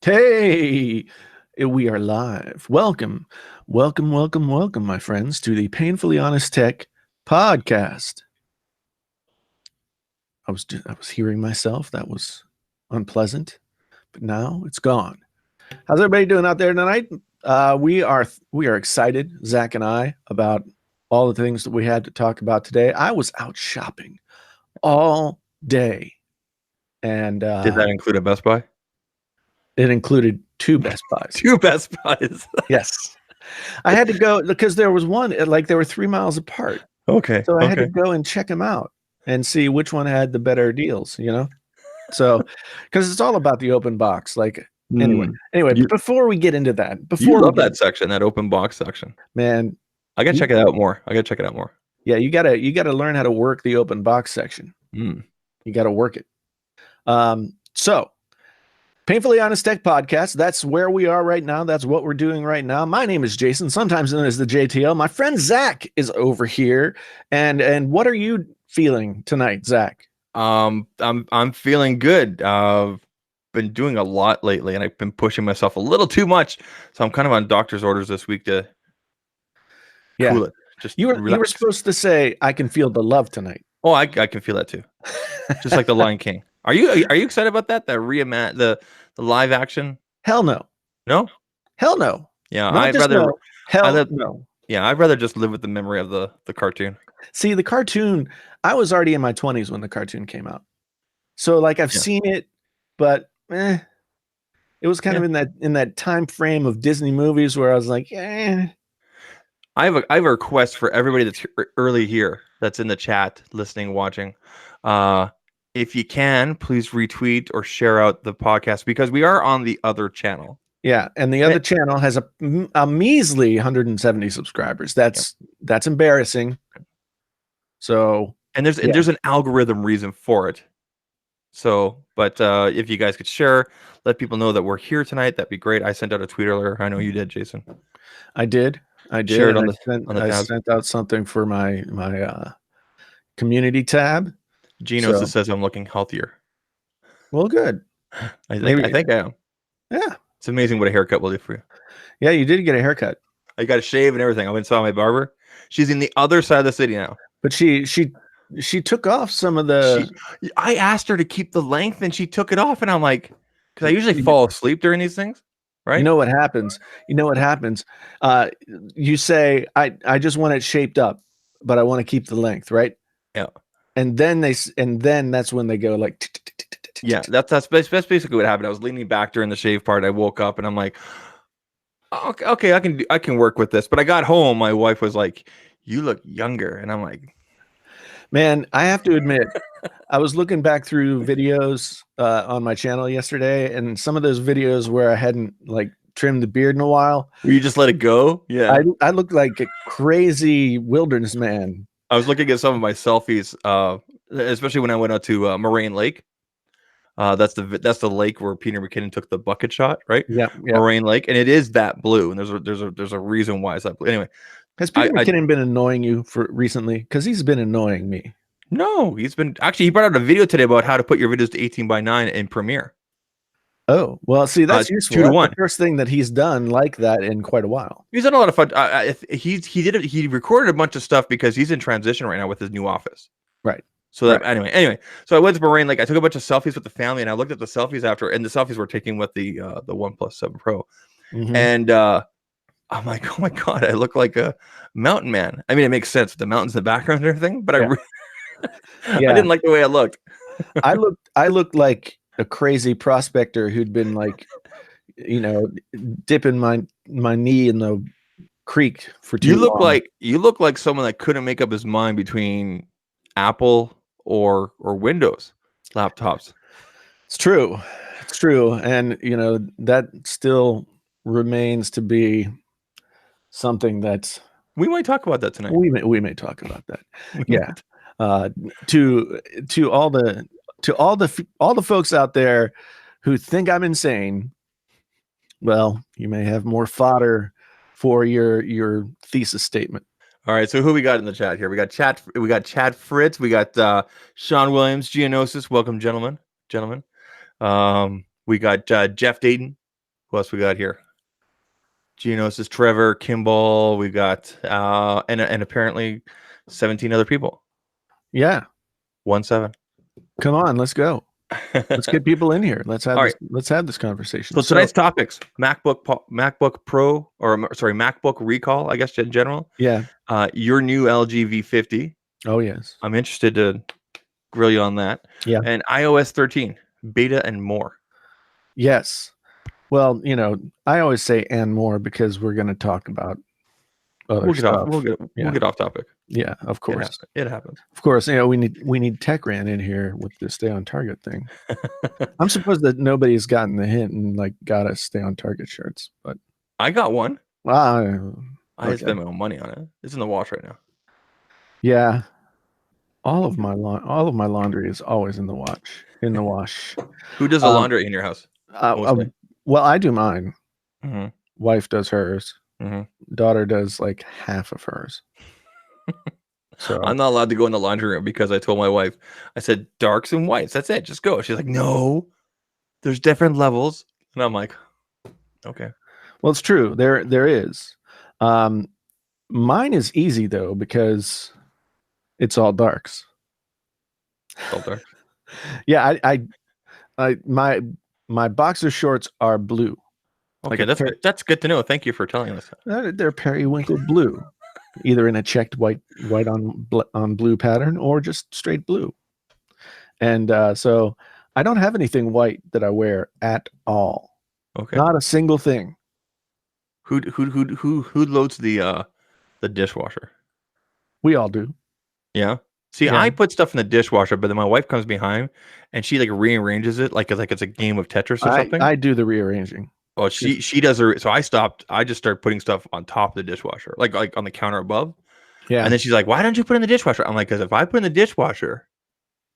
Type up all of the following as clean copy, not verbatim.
Hey, we are live. Welcome, my friends, to the Painfully Honest Tech podcast. I was hearing myself. That was unpleasant, but now it's gone. How's everybody doing out there tonight? We are excited, Zach and I, about all the things that we had to talk about today. I was out shopping all day, and did that include a Best Buy? It included two Best Buys. Two Best Buys. Yes. I had to go because there was one, like they were 3 miles apart. Okay. So I had to go and check them out and see which one had the better deals, So, because it's all about the open box. Like, anyway, before we get into that, you love that section, that open box section, man. I gotta check it out more. Yeah, you gotta learn how to work the open box section. You gotta work it. So, Painfully Honest Tech Podcast. That's where we are right now. That's what we're doing right now. My name is Jason, sometimes known as the JTL. My friend Zach is over here. And what are you feeling tonight, Zach? I'm feeling good. Been doing a lot lately, and I've been pushing myself a little too much. So I'm kind of on doctor's orders this week to cool it. Just you were supposed to say, "I can feel the love tonight." Oh, I can feel that too. Just like the Lion King. Are you excited about that? The live action? Hell no. No? Hell no. Yeah, I'd rather no. Yeah, I'd rather just live with the memory of the cartoon. See, the cartoon, I was already in my 20s when the cartoon came out. So like I've seen it, but it was kind of in that time frame of Disney movies where I was like, I have a request for everybody that's early here, that's in the chat, listening, watching. If you can, please retweet or share out the podcast because we are on the other channel. Yeah, and the other channel has a measly 170 subscribers. That's embarrassing. So, and there's an algorithm reason for it. So, but if you guys could share, let people know that we're here tonight, that'd be great. I sent out a tweet earlier. I know you did, Jason. I did. Share it on I sent out something for my community tab. Gino says I'm looking healthier. Well, good. I think I am. Yeah. It's amazing what a haircut will do for you. Yeah, you did get a haircut. I got a shave and everything. I went and saw my barber. She's in the other side of the city now. But she took off some of the... I asked her to keep the length and she took it off. And I'm like, because I usually fall asleep during these things, right? You know what happens? You say, I just want it shaped up, but I want to keep the length, right? Yeah. And then that's when they go like... Yeah, that's basically what happened. I was leaning back during the shave part. I woke up and I'm like, okay, I can work with this. But I got home, my wife was like, "You look younger," and I'm like, "Man, I have to admit, I was looking back through videos on my channel yesterday, and some of those videos where I hadn't like trimmed the beard in a while, you just let it go." Yeah, I looked like a crazy wilderness man. I was looking at some of my selfies, especially when I went out to Moraine Lake. That's the lake where Peter McKinnon took the bucket shot, right? Yeah. Moraine Lake, and it is that blue, and there's a reason why it's that blue. Anyway, has Peter McKinnon been annoying you for recently? Because he's been annoying me. No, he brought out a video today about how to put your videos to 18:9 in Premiere. Oh, well, see, that's useful. 2 to 1. The first thing that he's done like that in quite a while. He's done a lot of fun. He recorded a bunch of stuff because he's in transition right now with his new office. Right. So that anyway, so I went to Moraine Lake. I took a bunch of selfies with the family, and I looked at the selfies after, and the selfies were taken with the OnePlus 7 Pro, and I'm like, oh my god, I look like a mountain man. I mean, it makes sense with the mountains in the background and everything, but I didn't like the way I looked. I looked like a crazy prospector who'd been like, dipping my knee in the creek for too long. You look like someone that couldn't make up his mind between Apple or Windows laptops. It's true, and that still remains to be something that we might talk about that tonight. We may talk about that. Yeah. To all the folks out there who think I'm insane, well, you may have more fodder for your thesis statement. All right, so who we got in the chat here? We got Chad Fritz, we got Sean Williams, Geonosis. Welcome, gentlemen. We got Jeff Dayton. Who else we got here? Genos is Trevor, Kimball. We got and apparently 17 other people. Yeah. 17. Come on, let's go. Let's get people in here. Let's have All let's have this conversation. So tonight's topics: MacBook Pro, or sorry, MacBook recall, I guess in general. Yeah. Your new LG V50. Oh yes. I'm interested to grill you on that. Yeah. And iOS 13 beta and more. Yes. Well, you know, I always say and more because we're going to talk about other stuff. We'll get off topic. Yeah, of course. It happens. Of course, you know, we need TechRant in here with the stay on target thing. I'm supposed that nobody's gotten the hint and like got us stay on target shirts, but I got one. I spent my own money on it. It's in the wash right now. Yeah. All of my laundry is always in the wash. Who does the laundry in your house? Well, I do mine. Mm-hmm. Wife does hers. Mm-hmm. Daughter does like half of hers. So I'm not allowed to go in the laundry room because I told my wife, I said darks and whites. That's it. Just go. She's like, no, there's different levels. And I'm like, okay. Well, it's true. There is. Mine is easy though because it's all darks. All dark. Yeah, my boxer shorts are blue. Okay, like that's good to know. Thank you for telling us. They're periwinkle blue, either in a checked white on blue pattern or just straight blue. And so I don't have anything white that I wear at all. Okay, not a single thing. Who loads the dishwasher? We all do. Yeah. See, I put stuff in the dishwasher, but then my wife comes behind and she like rearranges it like it's a game of Tetris or something. I do the rearranging. Oh, she does her. So I stopped. I just started putting stuff on top of the dishwasher, like on the counter above. Yeah. And then she's like, "Why don't you put in the dishwasher?" I'm like, "Because if I put in the dishwasher,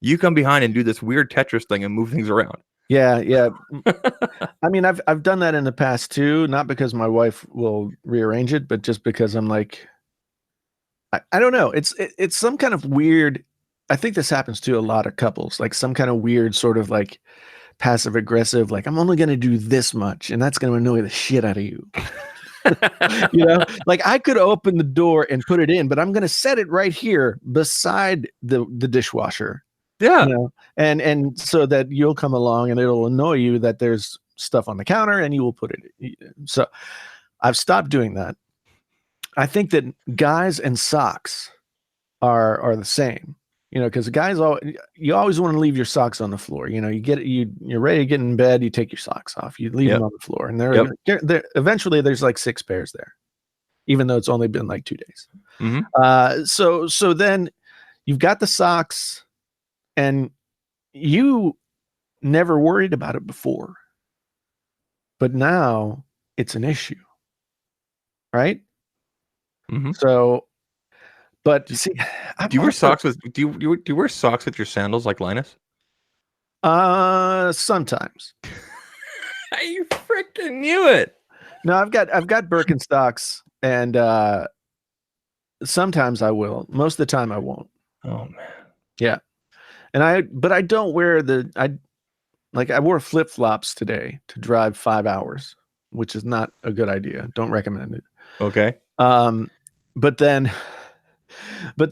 you come behind and do this weird Tetris thing and move things around." Yeah, yeah. I mean, I've done that in the past too, not because my wife will rearrange it, but just because I'm like, I don't know. It's some kind of weird. I think this happens to a lot of couples, like some kind of weird sort of like passive aggressive, like I'm only going to do this much and that's going to annoy the shit out of you. You know, like I could open the door and put it in, but I'm going to set it right here beside the dishwasher. Yeah. You know, and so that you'll come along and it'll annoy you that there's stuff on the counter and you will put it. So I've stopped doing that. I think that guys and socks are the same. You know, because guys, you always want to leave your socks on the floor. You know, you're ready to get in bed, you take your socks off, you leave them on the floor, and they're eventually there's like 6 pairs there, even though it's only been like 2 days. Mm-hmm. So then you've got the socks, and you never worried about it before, but now it's an issue, right? Mm-hmm. So. But see, do you wear socks with do you wear socks with your sandals like Linus? Sometimes. You freaking knew it. No, I've got Birkenstocks, and sometimes I will. Most of the time I won't. Oh man. Yeah. And but I don't wear I wore flip-flops today to drive 5 hours, which is not a good idea. Don't recommend it. Okay. But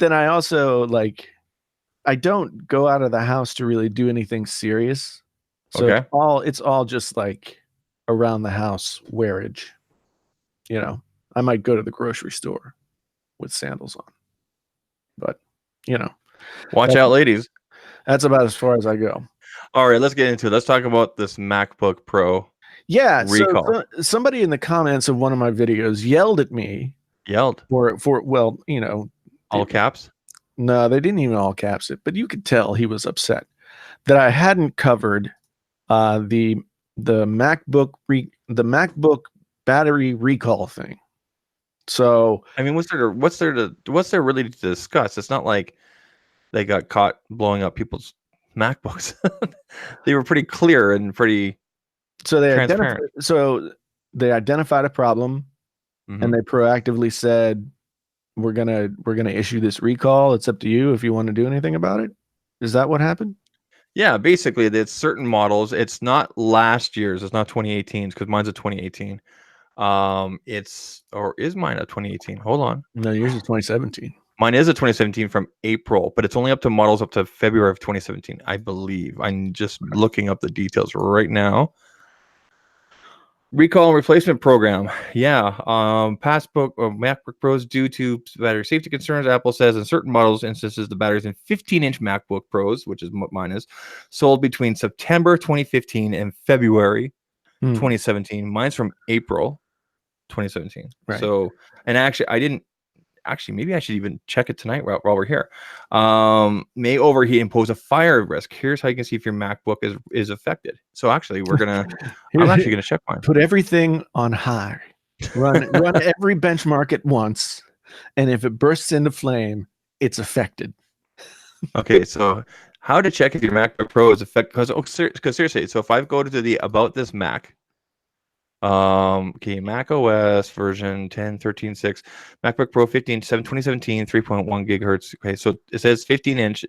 then I also I don't go out of the house to really do anything serious. So it's all just like around the house wearage. You know, I might go to the grocery store with sandals on, but you know, watch out, ladies. That's about as far as I go. All right, let's get into it. Let's talk about this MacBook Pro. Yeah. Recall. So somebody in the comments of one of my videos yelled at me. For well, you know, all caps? No, they didn't even all caps it, but you could tell he was upset that I hadn't covered the MacBook battery recall thing. So I mean, what's there really to discuss? It's not like they got caught blowing up people's MacBooks. They were pretty clear and pretty transparent. They identified a problem, and they proactively said, we're gonna issue this recall. It's up to you if you want to do anything about it. Is that what happened? Yeah, basically, it's certain models. It's not last year's. It's not 2018's because mine's a 2018. Or is mine a 2018? Hold on. No, yours is 2017. Mine is a 2017 from April, but it's only up to models up to February of 2017, I believe. I'm just looking up the details right now. Recall and replacement program. Yeah. Passbook or MacBook Pros due to battery safety concerns. Apple says in certain models, instances, the batteries in 15-inch MacBook Pros, which is what mine is, sold between September 2015 and February 2017. Mine's from April 2017. Right. So, and actually, I didn't. Actually, maybe I should even check it tonight while we're here. May overheat and pose a fire risk. Here's how you can see if your MacBook is affected. So actually, I'm actually gonna check mine. Put everything on high. Run every benchmark at once, and if it bursts into flame, it's affected. Okay, so how to check if your MacBook Pro is affected? Because seriously, so if I go to the About This Mac, okay, Mac OS version 10.13.6, MacBook Pro 2017, 3.1 gigahertz. Okay, so it says 15-inch,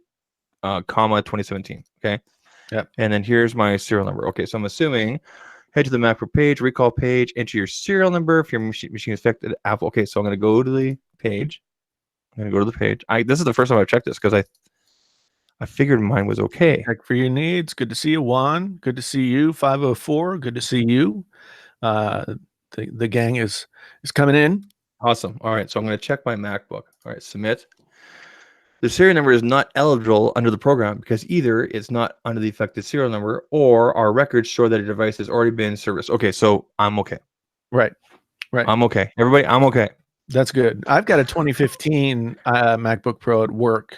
2017. Okay, yep. And then here's my serial number. Okay, so I'm assuming head to the MacBook page, recall page, enter your serial number if your machine is affected. Apple. Okay, so I'm gonna go to the page. This is the first time I've checked this because I figured mine was okay. Check for your needs. Good to see you, Juan. Good to see you, 504. Good to see you. The gang is coming in. Awesome. All right, so I'm going to check my MacBook. All right, submit. The serial number is not eligible under the program because either it's not under the affected serial number or our records show that a device has already been serviced. Okay, so I'm okay. Right. I'm okay. Everybody, I'm okay. That's good. I've got a 2015 MacBook Pro at work,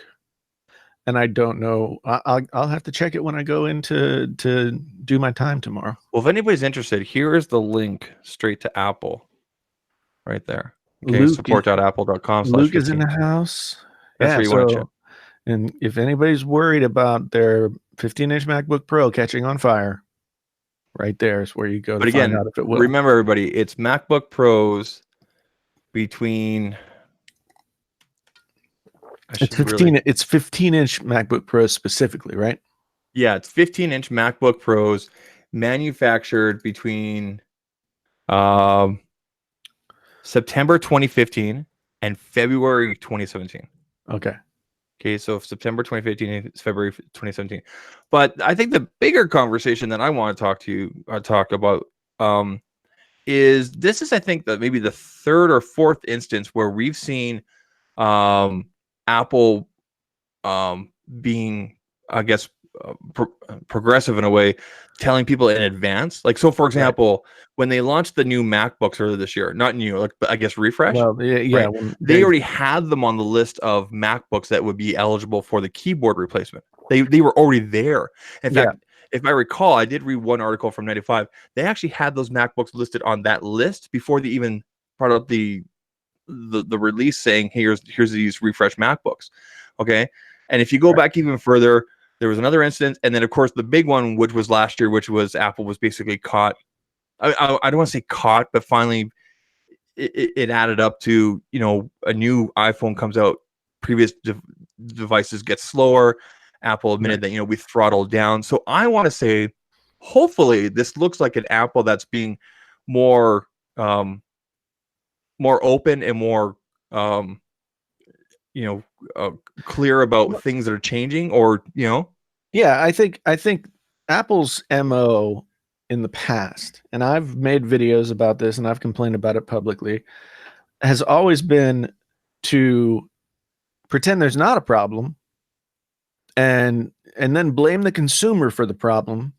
and I don't know. I'll have to check it when I go in to do my time tomorrow. Well, if anybody's interested, here is the link straight to Apple, right there. Okay, support.apple.com. Luke is in the house. That's where you want to check. And if anybody's worried about their 15-inch MacBook Pro catching on fire, right there is where you go to find out if it will. Remember, everybody, it's MacBook Pros between. It's 15-inch MacBook Pro specifically, right? Yeah, it's 15-inch MacBook Pros manufactured between September 2015 and February 2017. Okay, so September 2015 and February 2017. But I think the bigger conversation that I want to talk about is this is, I think, maybe the third or fourth instance where we've seen Apple being, I guess, progressive in a way, telling people in advance. Like, so for example, when they launched the new MacBooks earlier this year, not new, like, but I guess refresh. Well, yeah, right? They already had them on the list of MacBooks that would be eligible for the keyboard replacement. They were already there. In fact, if I recall, I did read one article from 95. They actually had those MacBooks listed on that list before they even brought up the release saying, hey, here's these refresh MacBooks. Okay, and if you go back even further, there was another instance, and then of course the big one, which was last year, which was Apple was basically caught. I don't want to say caught, but finally it added up to, a new iPhone comes out, previous devices get slower. Apple admitted that we throttled down. So I want to say, hopefully, this looks like an Apple that's being more open and more clear about things that are changing, or Yeah, I think Apple's MO in the past, and I've made videos about this and I've complained about it publicly, has always been to pretend there's not a problem and then blame the consumer for the problem.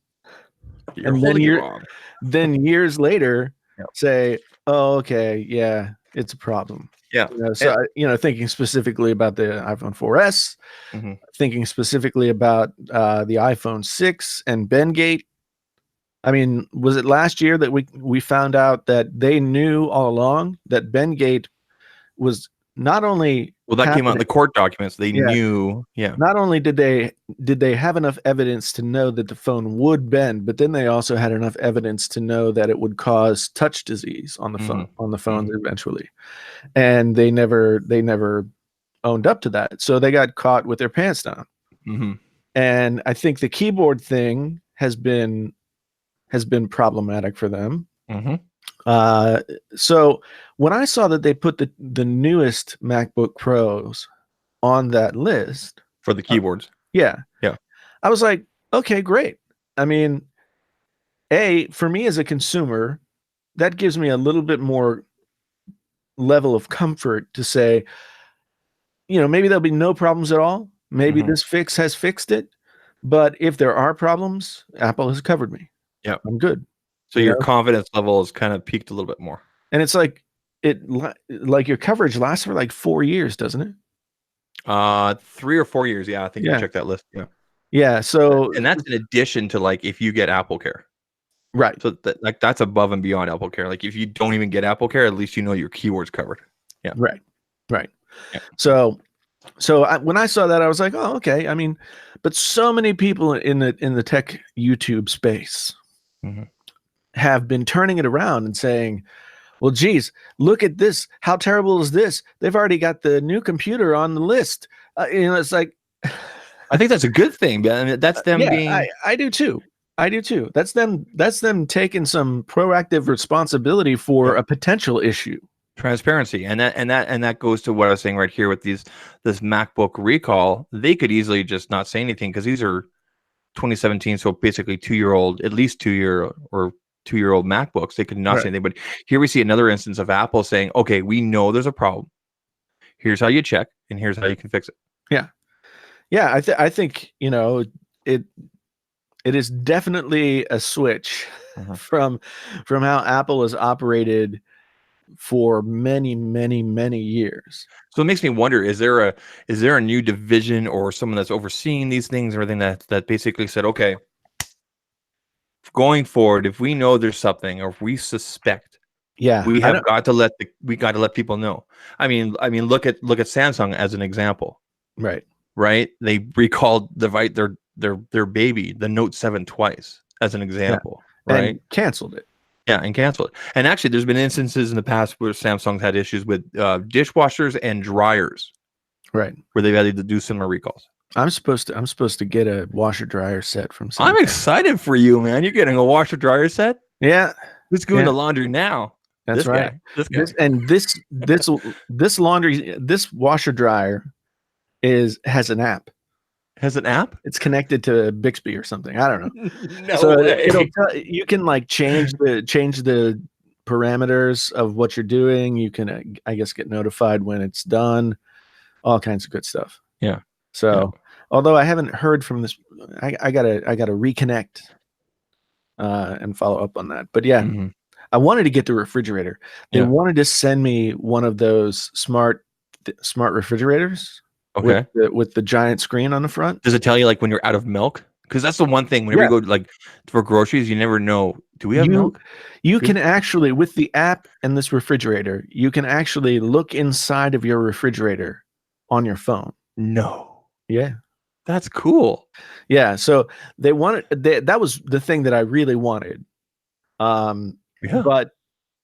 Then years later say, oh, okay, yeah, it's a problem. Yeah. Thinking specifically about the iPhone 4S, thinking specifically about the iPhone 6 and Bengate. I mean, was it last year that we found out that they knew all along that Bengate was not only that came out in the court documents. They knew. Yeah. Not only did they have enough evidence to know that the phone would bend, but then they also had enough evidence to know that it would cause touch disease on the phones eventually. And they never owned up to that. So they got caught with their pants down. And I think the keyboard thing has been problematic for them. So when I saw that they put the newest MacBook Pros on that list for the keyboards, yeah, yeah, I was like, okay, great. I mean, for me as a consumer, that gives me a little bit more level of comfort to say, maybe there'll be no problems at all. Maybe this fix has fixed it. But if there are problems, Apple has covered me. Yeah, I'm good. So your confidence level is kind of peaked a little bit more. And it's like your coverage lasts for like 4 years, doesn't it? 3 or 4 years. Yeah, I think you check that list. Yeah. Yeah. So, and that's in addition to like if you get Apple Care. Right. So that's above and beyond Apple Care. Like if you don't even get Apple Care, at least you know your keywords covered. Yeah. Right. Yeah. So when I saw that, I was like, oh, okay. I mean, but so many people in the tech YouTube space have been turning it around and saying, well, geez, look at this. How terrible is this? They've already got the new computer on the list. It's like, I think that's a good thing. I mean, that's them being. I do too. That's them taking some proactive responsibility for a potential issue. Transparency, and that goes to what I was saying right here with this MacBook recall. They could easily just not say anything because these are 2017, so basically 2-year-old, at least 2-year-old MacBooks. They could not say anything. But here we see another instance of Apple saying, "Okay, we know there's a problem. Here's how you check, and here's how you can fix it." Yeah. I think it is definitely a switch from how Apple has operated for many, many, many years. So it makes me wonder: is there a new division or someone that's overseeing these things, or anything that basically said, okay, going forward, if we know there's something, or if we suspect, we got to let people know. I mean, look at Samsung as an example. Right. They recalled their baby, the Note 7, twice as an example. Right. And canceled it. Yeah, and cancel it. And actually, there's been instances in the past where Samsung's had issues with dishwashers and dryers, right, where they've had to do similar recalls. I'm supposed to get a washer dryer set from Samsung. I'm excited for you, man. You're getting a washer dryer set? Yeah. Let's go into laundry now. That's right. This washer dryer has an app. Has an app? It's connected to Bixby or something. I don't know. No way. You can like change the parameters of what you're doing. You can, I guess, get notified when it's done. All kinds of good stuff. Yeah. So, although I haven't heard from this, I gotta reconnect and follow up on that. But yeah, I wanted to get the refrigerator. They wanted to send me one of those smart refrigerators. Okay. With the giant screen on the front. Does it tell you like when you're out of milk? Because that's the one thing. Whenever you go like for groceries, you never know. Do we have milk? You can actually, with the app and this refrigerator, you can actually look inside of your refrigerator on your phone. No. Yeah. That's cool. Yeah. So they wanted that was the thing that I really wanted. But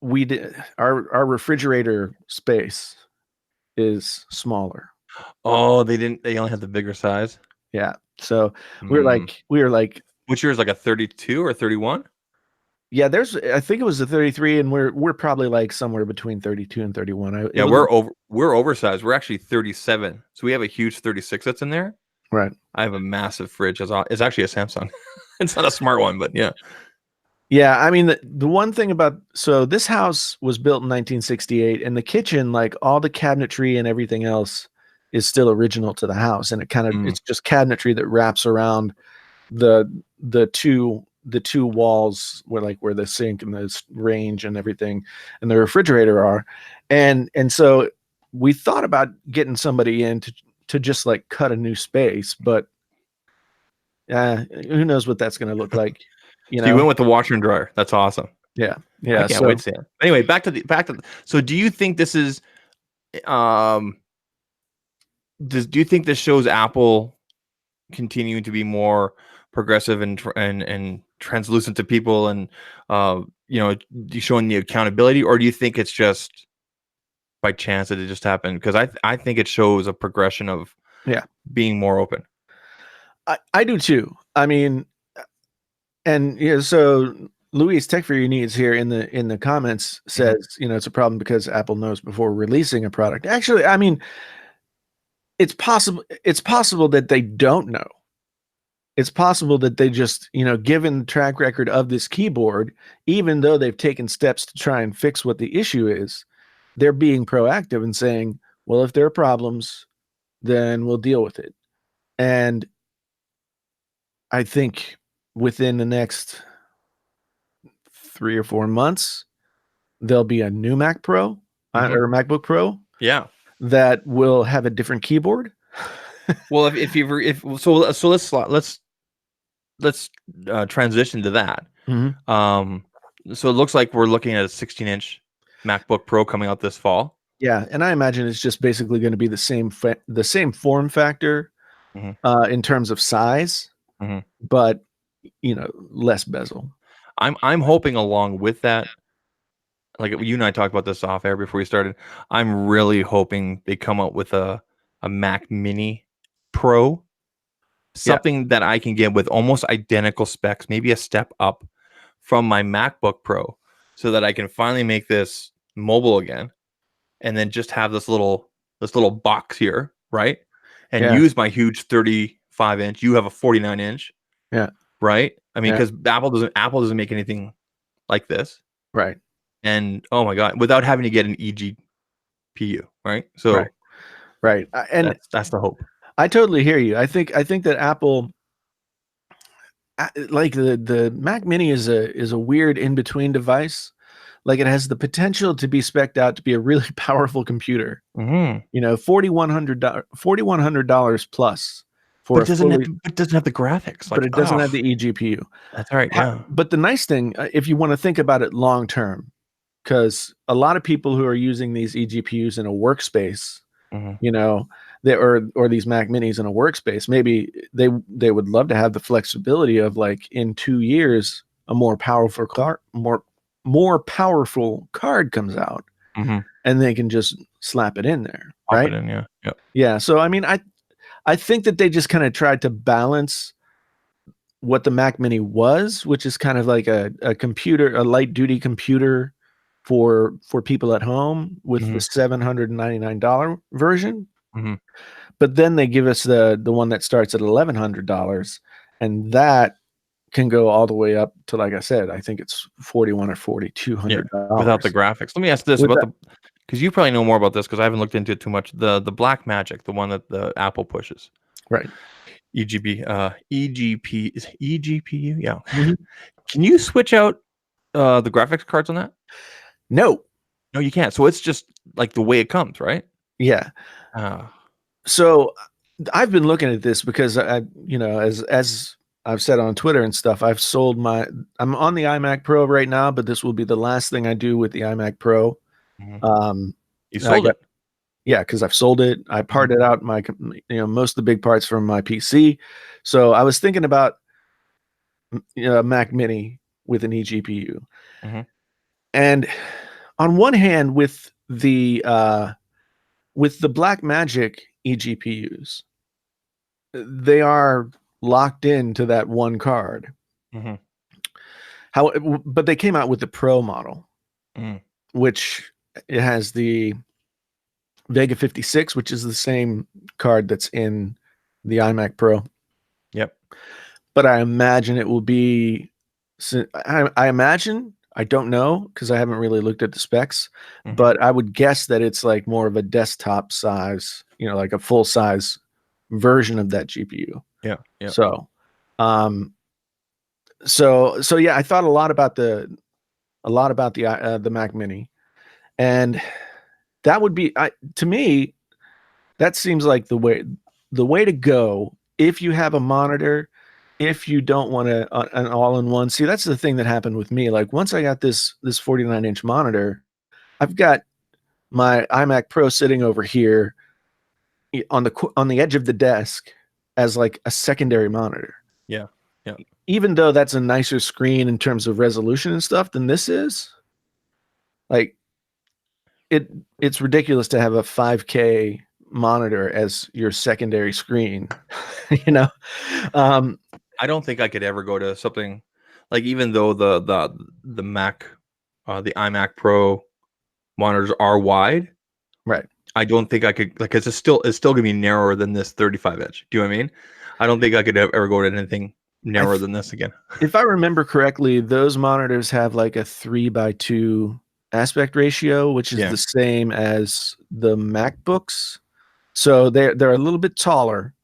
we did our refrigerator space is smaller. Oh, they only have the bigger size. Yeah. So we were like, which yours, like a 32 or 31? Yeah, I think it was a 33, and we're probably like somewhere between 32 and 31. We're oversized. We're actually 37. So we have a huge 36 that's in there. Right. I have a massive fridge. It's actually a Samsung. It's not a smart one, but yeah. Yeah, I mean the one thing this house was built in 1968, and the kitchen, like all the cabinetry and everything else, is still original to the house, and it's just cabinetry that wraps around the two walls where the sink and the range and everything and the refrigerator are, and so we thought about getting somebody in to just like cut a new space, but who knows what that's going to look like. So you went with the washer and dryer. That's awesome. Yeah. I can't wait to see it. Anyway, back to so do you think this is do you think this shows Apple continuing to be more progressive and translucent to people, and showing the accountability, or do you think it's just by chance that it just happened? Because I think it shows a progression of being more open. I do too. I mean, and yeah, so Louise Tech for Your Needs here in the comments says, it's a problem because Apple knows before releasing a product. Actually, I mean, it's possible that they don't know. It's possible that they just, given the track record of this keyboard, even though they've taken steps to try and fix what the issue is, they're being proactive and saying, well, if there are problems, then we'll deal with it. And I think within the next 3 or 4 months, there'll be a new Mac Pro or MacBook Pro. Yeah. That will have a different keyboard. Well, let's transition to that. So it looks like we're looking at a 16-inch MacBook Pro coming out this fall. Yeah, and I imagine it's just basically going to be the same form factor in terms of size, but less bezel. I'm hoping along with that, like you and I talked about this off air before we started. I'm really hoping they come out with a Mac Mini Pro, something that I can get with almost identical specs, maybe a step up from my MacBook Pro, so that I can finally make this mobile again, and then just have this little box here, right? And use my huge 35-inch. You have a 49-inch, right? I mean, because Apple doesn't make anything like this, right? And oh my god, without having to get an eGPU, right? So, right, and that's the hope. I totally hear you. I think that Apple, like the Mac Mini, is a weird in between device. Like it has the potential to be spec'd out to be a really powerful computer. $4,100 plus for it doesn't have the graphics. But it doesn't have the eGPU. That's right. Yeah. But the nice thing, if you want to think about it long term, because a lot of people who are using these eGPUs in a workspace, or these Mac Minis in a workspace, maybe they would love to have the flexibility of, like, in 2 years, a more powerful card comes out, and they can just slap it in there, right? Pop it in, yeah. So I mean, I think that they just kind of tried to balance what the Mac Mini was, which is kind of like a computer, a light duty computer for people at home, with the $799 version. But then they give us the one that starts at $1,100, and that can go all the way up to, like I said, I think it's $4,100 or $4,200 without the graphics. Let me ask this because you probably know more about this, because I haven't looked into it too much. The Black Magic, the one that the Apple pushes, right? eGPU, yeah. Can you switch out the graphics cards on that? No, you can't. So it's just like the way it comes, right? Yeah. So I've been looking at this because as I've said on Twitter and stuff, I'm on the iMac Pro right now, but this will be the last thing I do with the iMac Pro. You sold it? Yeah, because I've sold it. I parted out most of the big parts from my PC. So I was thinking about a Mac Mini with an eGPU. And on one hand, with the Black Magic eGPUs, they are locked into that one card. But they came out with the Pro model, which it has the Vega 56, which is the same card that's in the iMac Pro. But I imagine it will be. I imagine. I don't know, because I haven't really looked at the specs, but I would guess that it's like more of a desktop size, like a full size version of that GPU. Yeah. So, so yeah, I thought a lot about the Mac Mini, and that would be, to me, that seems like the way to go if you have a monitor. If you don't want an all-in-one, see, that's the thing that happened with me. Like, once I got this 49-inch monitor, I've got my iMac Pro sitting over here on the edge of the desk as like a secondary monitor. Yeah. Even though that's a nicer screen in terms of resolution and stuff than this is, like, it's ridiculous to have a 5K monitor as your secondary screen. You know, I don't think I could ever go to something like, even though the Mac, the iMac Pro monitors are wide, right. I don't think I could, like, it's still gonna be narrower than this 35 inch. Do you know what I mean? I don't think I could ever go to anything narrower than this again. If I remember correctly, those monitors have like a 3:2 aspect ratio, which is the same as the MacBooks. So they're a little bit taller,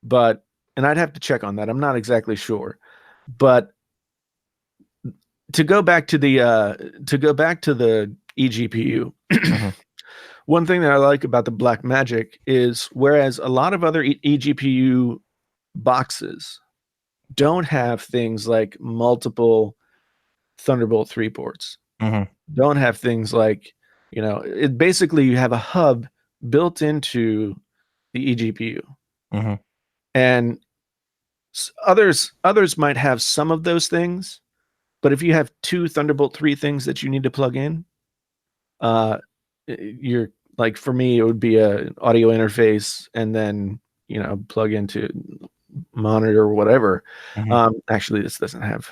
but, and I'd have to check on that. I'm not exactly sure. But to go back to the eGPU, one thing that I like about the Blackmagic is, whereas a lot of other eGPU boxes don't have things like multiple Thunderbolt 3 ports, don't have things like, it basically, you have a hub built into the eGPU. And others might have some of those things, but if you have 2 Thunderbolt 3 things that you need to plug in, you're like, for me, it would be a audio interface and then, plug into monitor or whatever. Actually, this doesn't have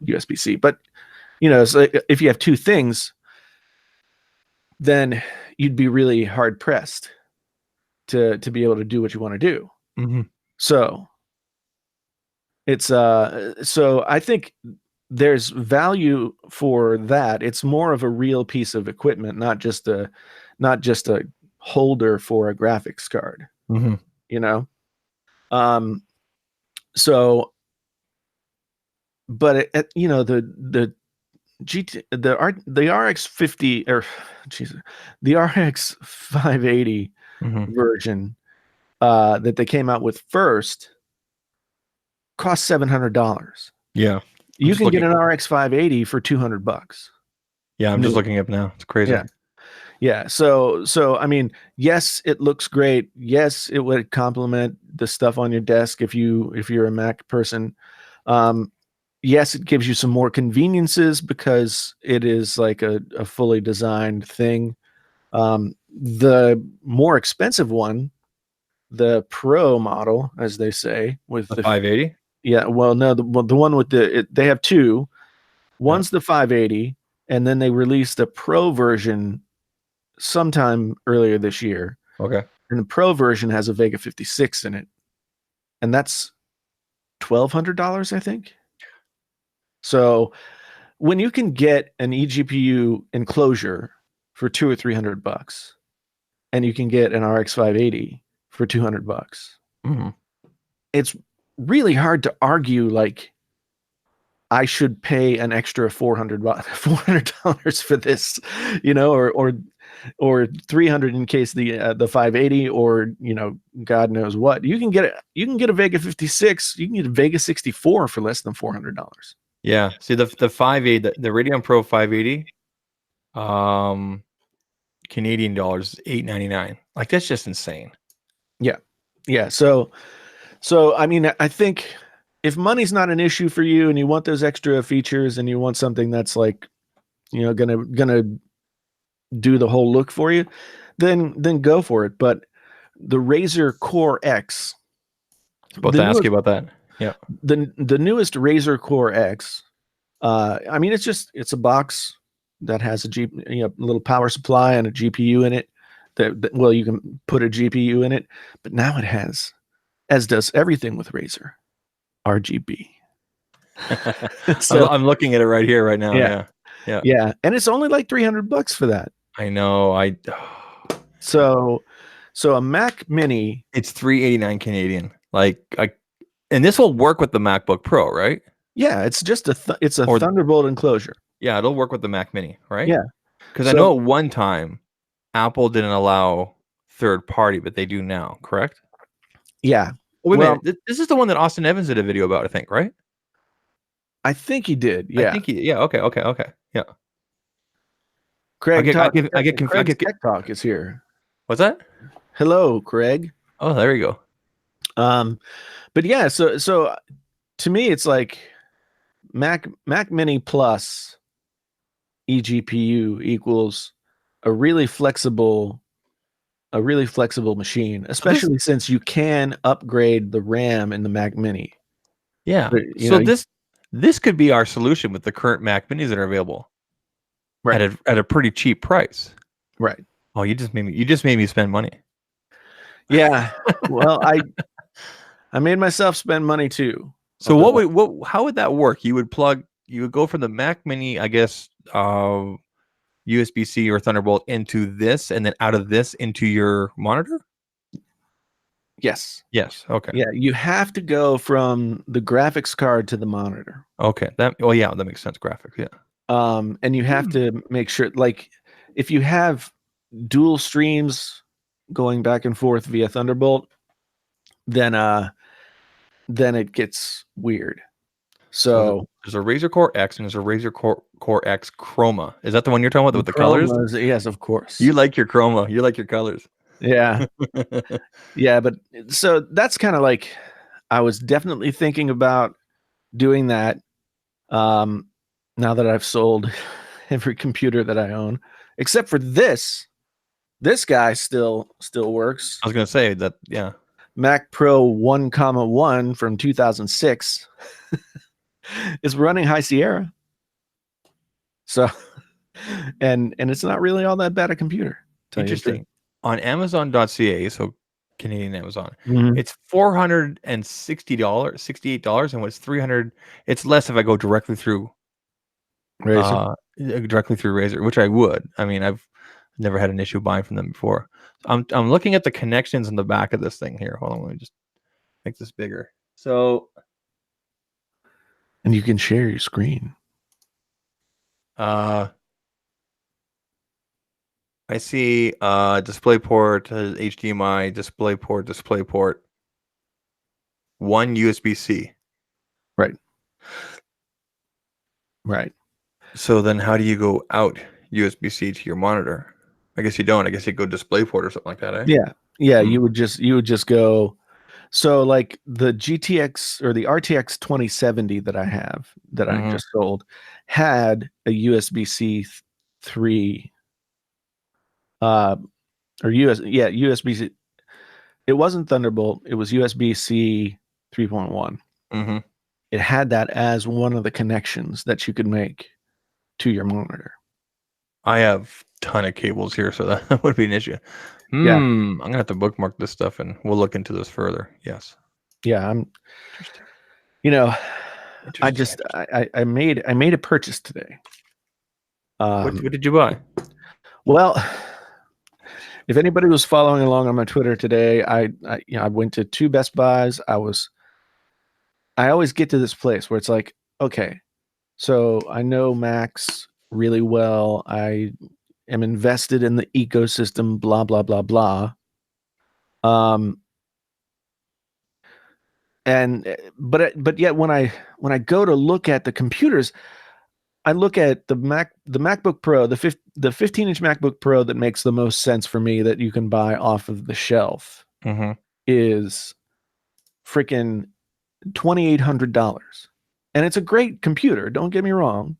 USB-C, but so if you have 2 things, then you'd be really hard pressed to be able to do what you want to do. So it's so I think there's value for that. It's more of a real piece of equipment, not just a holder for a graphics card. So, but the RX 50, or the RX 580 version that they came out with first cost $700. Yeah, you can get an RX 580 for $200. Yeah, I'm just looking up now. It's crazy. Yeah. So I mean, yes, it looks great. Yes, it would complement the stuff on your desk if you're a Mac person. Yes, it gives you some more conveniences because it is like a fully designed thing. The more expensive one, the Pro model, as they say, with the 580. Yeah, well, no, the one with they have 2. One's the 580, and then they released a Pro version sometime earlier this year. Okay. And the Pro version has a Vega 56 in it, and that's $1,200, I think. So when you can get an eGPU enclosure for $200 or $300, and you can get an RX 580 for $200, it's really hard to argue like, I should pay an extra $400 for this, or 300 in case the 580, or God knows what. You can get a Vega 56, you can get a Vega 64 for less than $400. Yeah. See, the 580, the Radeon Pro 580, Canadian dollars, $899. Like, that's just insane. Yeah. So I mean, I think if money's not an issue for you and you want those extra features and you want something that's like, gonna do the whole look for you, then go for it. But the Razer Core X, About to ask you about that. Yeah. The newest Razer Core X, I mean, it's a box that has a little power supply and a GPU in it. Well, you can put a GPU in it, but now it has, as does everything with Razer, RGB. So I'm looking at it right here, right now. Yeah. And it's only like $300 for that. I know. So a Mac Mini, it's $389 Canadian. And this will work with the MacBook Pro, right? Yeah, it's just a Thunderbolt enclosure. Yeah, it'll work with the Mac Mini, right? Yeah, because I know at one time Apple didn't allow third party, but they do now, correct? Yeah. Wait a minute. This is the one that Austin Evans did a video about, I think, right? I think he did. Yeah. I think okay. Yeah. Craig, Craig's Tech Talk is here. What's that? Hello, Craig. Oh, there you go. But yeah, so to me, it's like Mac Mini plus eGPU equals a really flexible a really flexible machine, especially since you can upgrade the RAM in the Mac Mini. Yeah. But, So this could be our solution with the current Mac Minis that are available, right, at a pretty cheap price. right. Oh, you just made me spend money. Yeah. Well, I made myself spend money too. So how would that work? You would go from the Mac Mini, I guess, USB-C or Thunderbolt into this, and then out of this into your monitor? Yes. Yes. Okay. Yeah, you have to go from the graphics card to the monitor. Okay. That makes sense. Graphics. Yeah. And you have to make sure, like, if you have dual streams going back and forth via Thunderbolt, then it gets weird. So there's a Razer Core X and there's a Razer Core X Chroma. Is that the one you're talking about with the colors? Yes, of course. You like your Chroma. You like your colors. Yeah. Yeah, but so that's kind of like, I was definitely thinking about doing that. Now that I've sold every computer that I own, except for this guy still works. I was gonna say that. Yeah. Mac Pro 1,1 from 2006 is running High Sierra. So, and it's not really all that bad a computer. Interesting. On Amazon.ca, so Canadian Amazon, Mm-hmm. it's $468, $68, and what's $300. It's less if I go directly through Razer, which I would. I mean, I've never had an issue buying from them before. I'm looking at the connections in the back of this thing here. Hold on, let me just make this bigger. So, and you can share your screen. I see DisplayPort, HDMI, DisplayPort, one USB-C. Right. So then how do you go out USB-C to your monitor? I guess you don't. I guess you go DisplayPort or something like that, eh? Yeah. Yeah. You would just go. So like the GTX or the RTX 2070 that I have that I just sold had a USB-C 3 USB-C. It wasn't Thunderbolt, it was USB-C 3.1. Mm-hmm. It had that as one of the connections that you could make to your monitor. I have a ton of cables here, so that would be an issue. Yeah. I'm gonna have to bookmark this stuff and we'll look into this further. Yes. Yeah, I made a purchase today. What did you buy? Well, if anybody was following along on my Twitter today, I went to 2 Best Buys. I always get to this place where it's like, okay, so I know Macs really well. I am invested in the ecosystem, blah, blah, blah, blah. But yet when I go to look at the computers, I look at the MacBook Pro, the 15-inch MacBook Pro that makes the most sense for me that you can buy off of the shelf is freaking $2,800. And it's a great computer, don't get me wrong,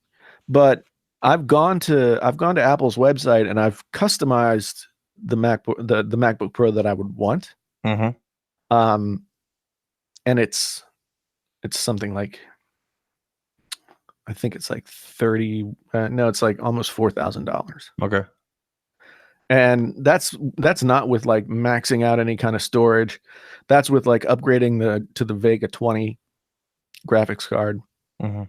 but I've gone to Apple's website and I've customized the MacBook Pro that I would want. And it's something like, I think it's like it's like almost $4,000. Okay. And that's not with like maxing out any kind of storage. That's with like upgrading to the Vega 20 graphics card and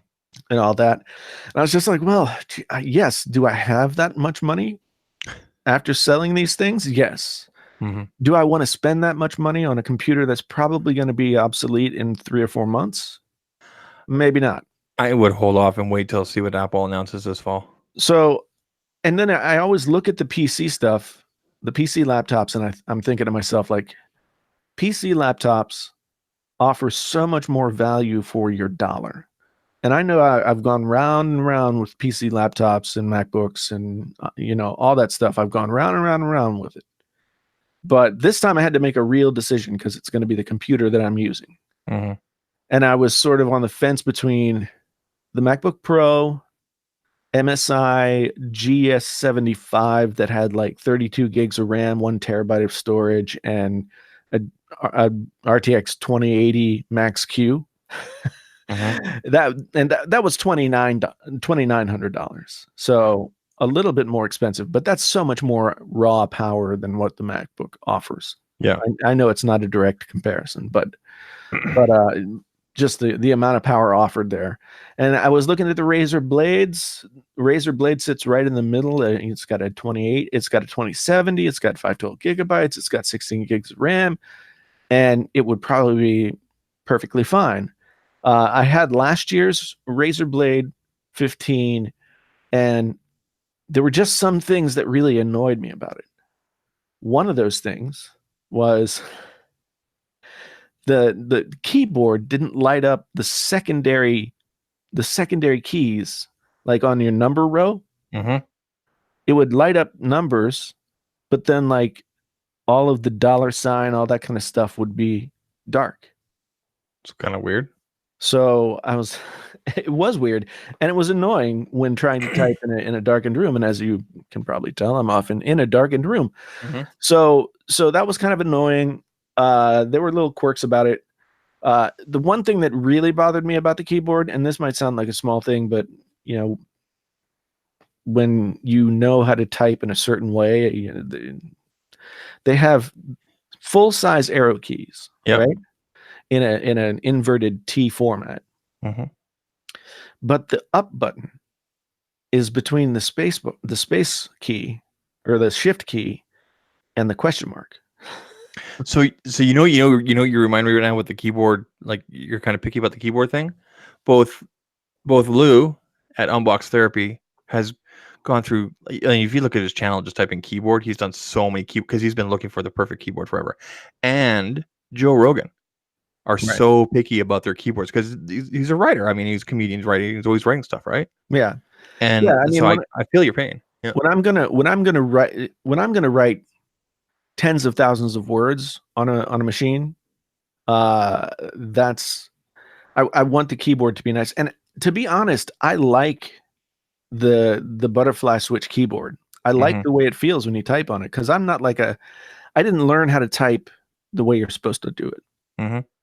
all that. And I was just like, well, yes. Do I have that much money after selling these things? Yes. Do I want to spend that much money on a computer that's probably going to be obsolete in 3 or 4 months? Maybe not. I would hold off and wait till see what Apple announces this fall. So, and then I always look at the PC stuff, the PC laptops, and I'm thinking to myself, like, PC laptops offer so much more value for your dollar. And I know I've gone round and round with PC laptops and MacBooks and all that stuff. I've gone round and round and round with it. But this time I had to make a real decision because it's going to be the computer that I'm using. And I was sort of on the fence between the MacBook Pro MSI GS75 that had like 32 gigs of RAM, 1 TB of storage, and a RTX 2080 Max Q. That was $2,900. So a little bit more expensive, but that's so much more raw power than what the MacBook offers. Yeah. I know it's not a direct comparison, but just the amount of power offered there. And I was looking at the Razer Blades. Razer Blade sits right in the middle. It's got a 28, it's got a 2070, it's got 512 gigabytes, it's got 16 gigs of RAM, and it would probably be perfectly fine. I had last year's Razer Blade 15, and there were just some things that really annoyed me about it. One of those things was the keyboard didn't light up the secondary keys, like on your number row. It would light up numbers, but then like all of the $sign, all that kind of stuff would be dark. It's kind of weird. So it was weird, and it was annoying when trying to type in a darkened room. And as you can probably tell, I'm often in a darkened room. So that was kind of annoying. There were little quirks about it. The one thing that really bothered me about the keyboard, and this might sound like a small thing, but you know, when you know how to type in a certain way, you know, they have full-size arrow keys, right? In an inverted T format. But the up button is between the space key or the shift key and the question mark. So you remind me right now with the keyboard, like you're kind of picky about the keyboard thing. Both Lou at Unbox Therapy has gone through. I mean, if you look at his channel, just type in keyboard, he's done so many because he's been looking for the perfect keyboard forever. And Joe Rogan are so picky about their keyboards because he's a writer. I mean, he's a comedian, he's writing, he's always writing stuff, right? Yeah. And I mean, so I feel your pain. Yeah. When I'm gonna write tens of thousands of words on a machine, that's I want the keyboard to be nice. And to be honest, I like the butterfly switch keyboard. I like the way it feels when you type on it, because I'm not like I didn't learn how to type the way you're supposed to do it.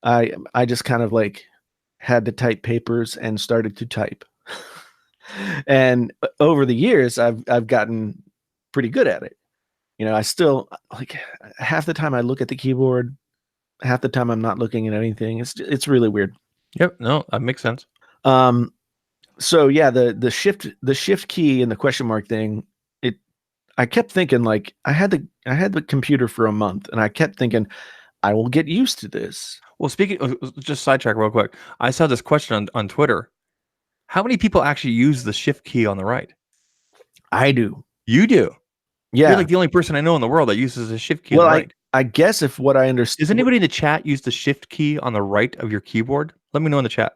I just kind of like had to type papers and started to type. And over the years, I've gotten pretty good at it. You know, I still, like, half the time I look at the keyboard, half the time I'm not looking at anything. It's really weird. Yep. No, that makes sense. So yeah, the shift key and the question mark thing, I kept thinking, like, I had the computer for a month, and I kept thinking I will get used to this. Well, speaking of, just sidetrack real quick. I saw this question on Twitter. How many people actually use the shift key on the right? I do. You do? Yeah. You're like the only person I know in the world that uses the shift key on the right. I guess if what I understand. Does anybody in the chat use the shift key on the right of your keyboard? Let me know in the chat.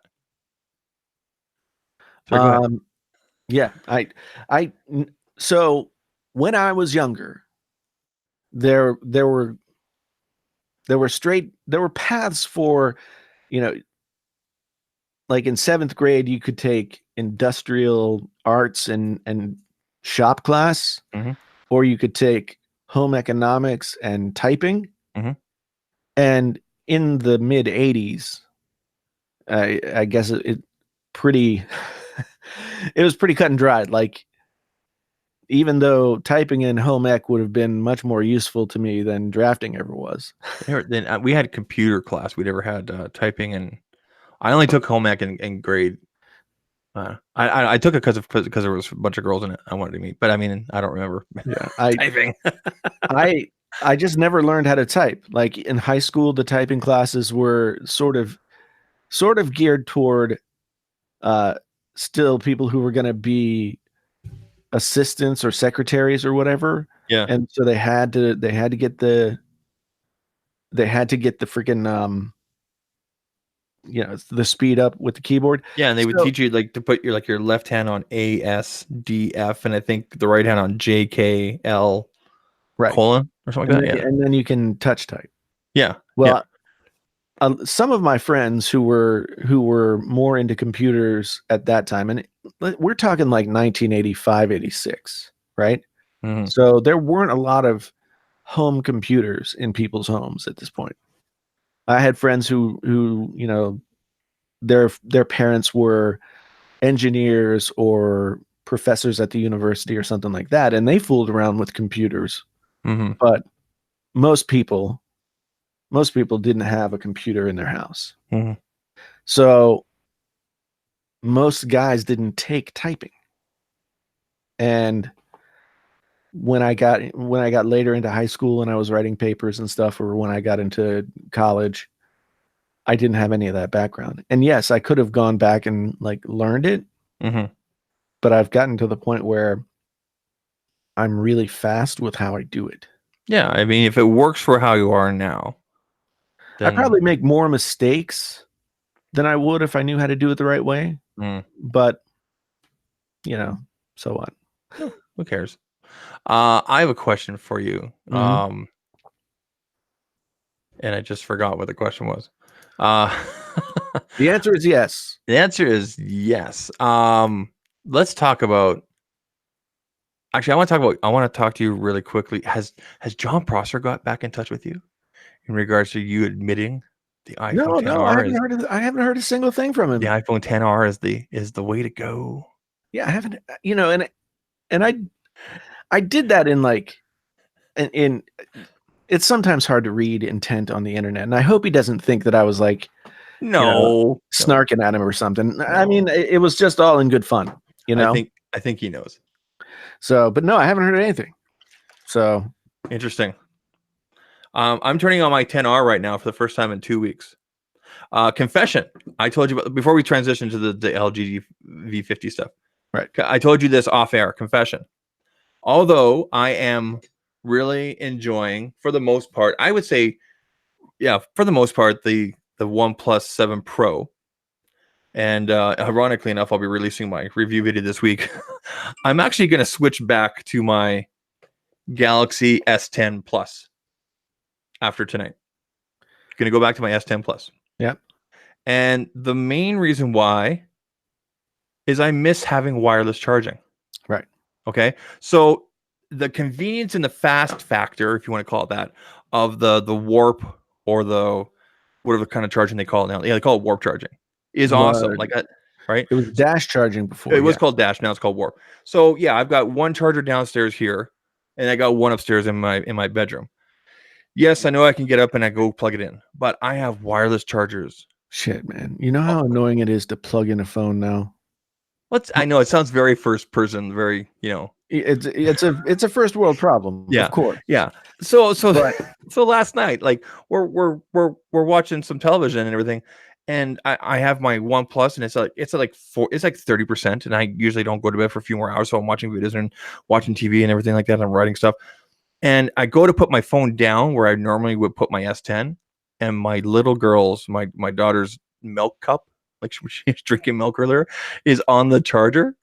Sorry, yeah, so when I was younger, there were paths for, you know, like in 7th grade, you could take industrial arts and shop class, or you could take home economics and typing. And in the mid 80s, I guess it was pretty cut and dried. Like, even though typing in home ec would have been much more useful to me than drafting ever was. Then we had computer class. We never had typing, and I only took home ec in grade. I took it because there was a bunch of girls in it I wanted to meet, but I mean, I don't remember. Yeah, typing. I just never learned how to type. Like in high school, the typing classes were sort of geared toward still people who were going to be assistants or secretaries or whatever. Yeah. And so they had to get the freaking you know, the speed up with the keyboard. Yeah, and they would teach you like to put your left hand on A, S, D, F, and I think the right hand on J, K, L, colon or something like that. Yeah. And then you can touch type. Yeah. Well, some of my friends who were more into computers at that time, and we're talking like 1985, 86, right? Mm-hmm. So there weren't a lot of home computers in people's homes at this point. I had friends who their parents were engineers or professors at the university or something like that, and they fooled around with computers. Mm-hmm. But most people didn't have a computer in their house. Mm-hmm. So most guys didn't take typing. And when I got later into high school and I was writing papers and stuff, or when I got into college, I didn't have any of that background. And yes, I could have gone back and like learned it, Mm-hmm. but I've gotten to the point where I'm really fast with how I do it. Yeah, I mean, if it works for how you are now, I then probably make more mistakes than I would if I knew how to do it the right way. But so what? Who cares? I have a question for you. Mm-hmm. And I just forgot what the question was. Uh, The answer is yes. The answer is yes. Let's talk about. Actually, I want to talk to you really quickly. Has John Prosser got back in touch with you in regards to you admitting the iPhone No, I 10R haven't heard I haven't heard a single thing from the him. iPhone 10R is the way to go? Yeah, I haven't. And I did that in like in it's sometimes hard to read intent on the internet, and I hope he doesn't think that I was like No, snarking at him or something. No. I mean, it was just all in good fun, I think he knows. So, but no, I haven't heard anything. So interesting. I'm turning on my 10R right now for the first time in 2 weeks. Confession. I told you about, before we transition to the LG V50 stuff. Right. I told you this off air. Confession. Although I am really enjoying, for the most part, I would say, yeah, for the most part, the OnePlus 7 Pro. And ironically enough, I'll be releasing my review video this week. I'm actually going to switch back to my Galaxy S10 Plus after tonight. Going to go back to my S10 Plus. Yeah. And the main reason why is I miss having wireless charging. Right. Okay. So the convenience and the fast factor, if you want to call it that, of the warp or the whatever kind of charging they call it now. Yeah, they call it warp charging. Is awesome. Like that, right? It was dash charging before. It was called dash. Now it's called warp. So yeah, I've got one charger downstairs here, and I got one upstairs in my bedroom. Yes, I know I can get up and I go plug it in, but I have wireless chargers. Shit, man. You know how annoying it is to plug in a phone now? I know it sounds very first person, very, It's a first world problem. Yeah, of course. Yeah. So last night, like we're watching some television and everything, and I have my OnePlus, and it's like 30%, and I usually don't go to bed for a few more hours, so I'm watching videos and watching TV and everything like that. I'm writing stuff, and I go to put my phone down where I normally would put my S10, and my little girl's my daughter's milk cup, like she was drinking milk earlier, is on the charger.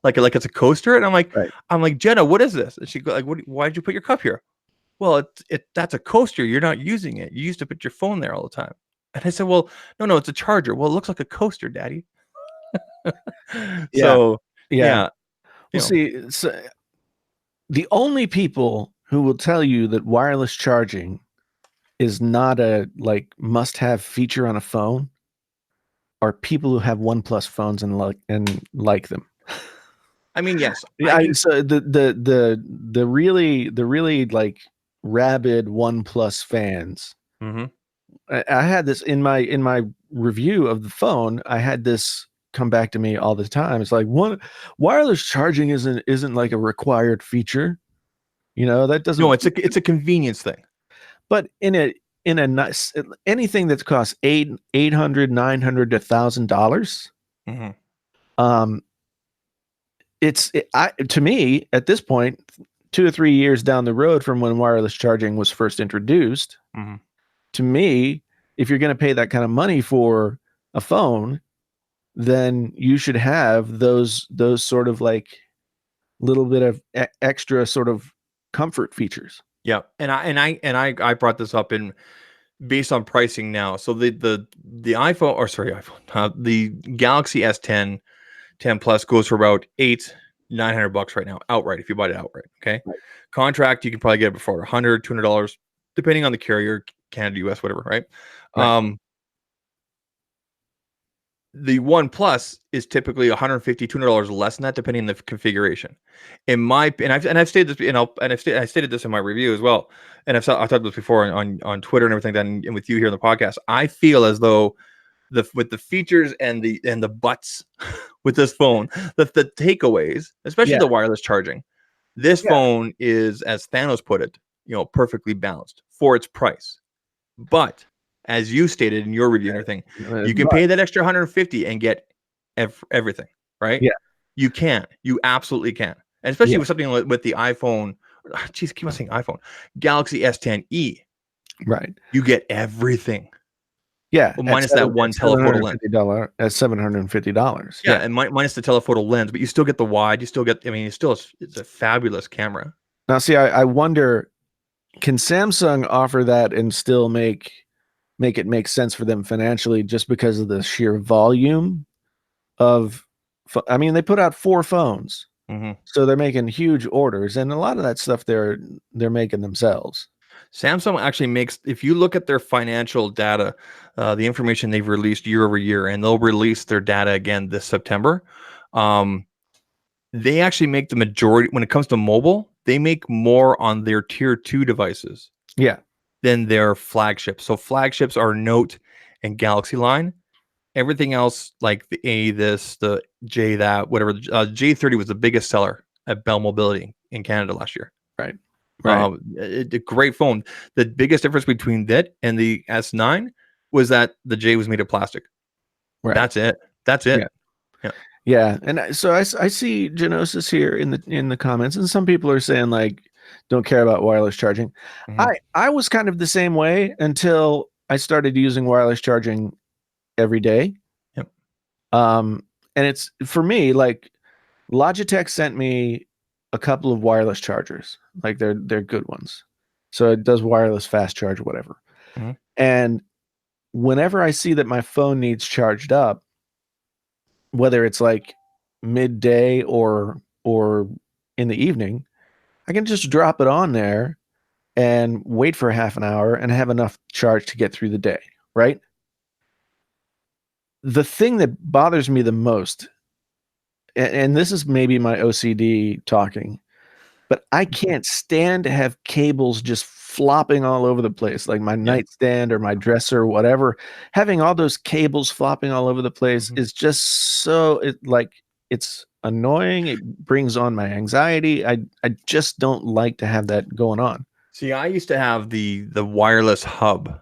Like it's a coaster, and I'm like, Jenna, what is this? And she go like, why did you put your cup here? Well, that's a coaster. You're not using it. You used to put your phone there all the time. And I said, well, no, it's a charger. Well, it looks like a coaster, Daddy. So yeah. Well, see, so the only people who will tell you that wireless charging is not a must-have feature on a phone are people who have OnePlus phones and like them. I mean, yes. So the really like rabid OnePlus fans. Mm-hmm. I had this in my review of the phone. I had this come back to me all the time. It's like wireless charging isn't like a required feature. That doesn't. No, it's a convenience thing. But in a nice anything that costs $800, $900 to $1,000. Mm-hmm. To me at this point, 2 or 3 years down the road from when wireless charging was first introduced, mm-hmm. to me, if you're going to pay that kind of money for a phone, then you should have those sort of like little bit of extra sort of comfort features. Yeah, and I brought this up in based on pricing now. So the iPhone, or sorry, the Galaxy S10 10 Plus goes for about $900 right now outright if you bought it outright. Okay, Right. Contract you can probably get it for $100, $200 depending on the carrier, Canada, US, whatever. Right. Right. The One Plus is typically $150, $200 less than that, depending on the configuration. I've stated this, I stated this in my review as well, and I've talked about this before on Twitter and everything, and with you here in the podcast. I feel as though with the features and the butts with this phone, the takeaways, especially the wireless charging, this phone is, as Thanos put it, perfectly balanced for its price, but as you stated in your review and everything, you can pay that extra 150 and get everything, right? Yeah. You can. You absolutely can. And especially with something with the iPhone, geez, keep on saying iPhone, Galaxy S10e. Right. You get everything. Yeah. Well, minus that one telephoto lens. At $750. Yeah, and minus the telephoto lens, but you still get the wide. You still get, it's a fabulous camera. Now, see, I wonder, can Samsung offer that and still make it make sense for them financially, just because of the sheer volume of, they put out 4 phones, so they're making huge orders, and a lot of that stuff they're making themselves. Samsung actually makes, if you look at their financial data, the information they've released year over year, and they'll release their data again this September, they actually make the majority, when it comes to mobile, they make more on their tier 2 devices. Yeah. Than their flagships. So flagships are Note and Galaxy line. Everything else, like the A this, the J that, whatever. J30 was the biggest seller at Bell Mobility in Canada last year. Right. A great phone. The biggest difference between that and the S9 was that the J was made of plastic. Right. That's it. Yeah. And so I see Genosis here in the comments, and some people are saying, like, don't care about wireless charging. I was kind of the same way until I started using wireless charging every day. Yep. And it's, for me, like, Logitech sent me a couple of wireless chargers, like they're good ones. So it does wireless fast charge, whatever. And whenever I see that my phone needs charged up, whether it's like midday or in the evening, I can just drop it on there and wait for half an hour and have enough charge to get through the day, right? The thing that bothers me the most, and this is maybe my OCD talking, but I can't stand to have cables just flopping all over the place, like my nightstand or my dresser or whatever. Having all those cables flopping all over the place is just so, it's annoying. It brings on my anxiety. I just don't like to have that going on. See, I used to have the wireless hub,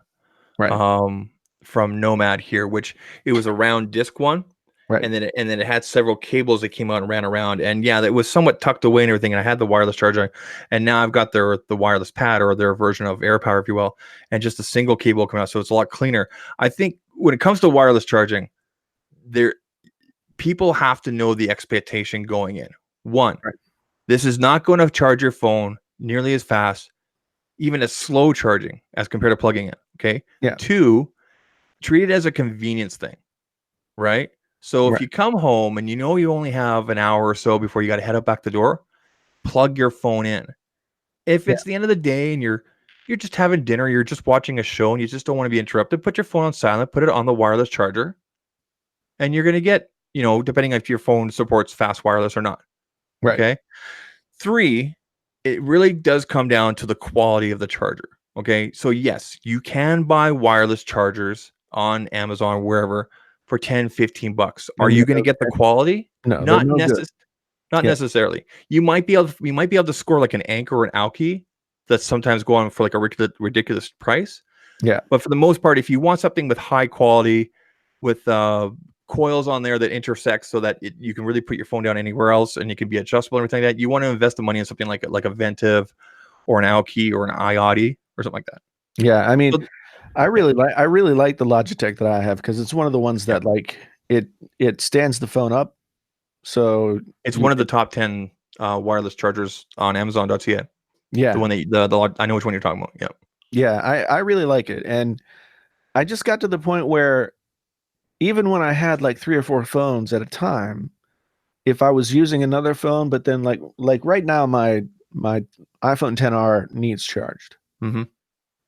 from Nomad here, which it was a round disc one, and then it had several cables that came out and ran around, and it was somewhat tucked away and everything. And I had the wireless charger, and now I've got the wireless pad, or their version of AirPower, if you will, and just a single cable coming out, so it's a lot cleaner. I think when it comes to wireless charging, people have to know the expectation going in. One, this is not going to charge your phone nearly as fast, even as slow charging as compared to plugging in. Okay. Yeah. 2, treat it as a convenience thing, right? So if you come home and you only have an hour or so before you got to head up back the door, plug your phone in. If it's the end of the day and you're just having dinner, you're just watching a show and you just don't want to be interrupted, put your phone on silent, put it on the wireless charger, and you're going to get, depending on if your phone supports fast wireless or not. Okay. 3, it really does come down to the quality of the charger. Okay. So yes, you can buy wireless chargers on Amazon, wherever, for $10-15. Are you going to get the quality? No, not necessarily. You might be able to score like an Anker or an Alki that sometimes go on for like a ridiculous price. Yeah. But for the most part, if you want something with high quality, with coils on there that intersect so that you can really put your phone down anywhere else and it can be adjustable and everything like that, you want to invest the money in something like a Ventiv or an Alki or an iOS or something like that. Yeah, I really like the Logitech that I have, because it's one of the ones that like it stands the phone up. So it's one of the top 10 wireless chargers on Amazon.ca. Yeah, the one that I know which one you're talking about. Yeah. Yeah, I really like it. And I just got to the point where even when I had like 3 or 4 phones at a time, if I was using another phone, but then like right now my iPhone 10R needs charged. Mm-hmm.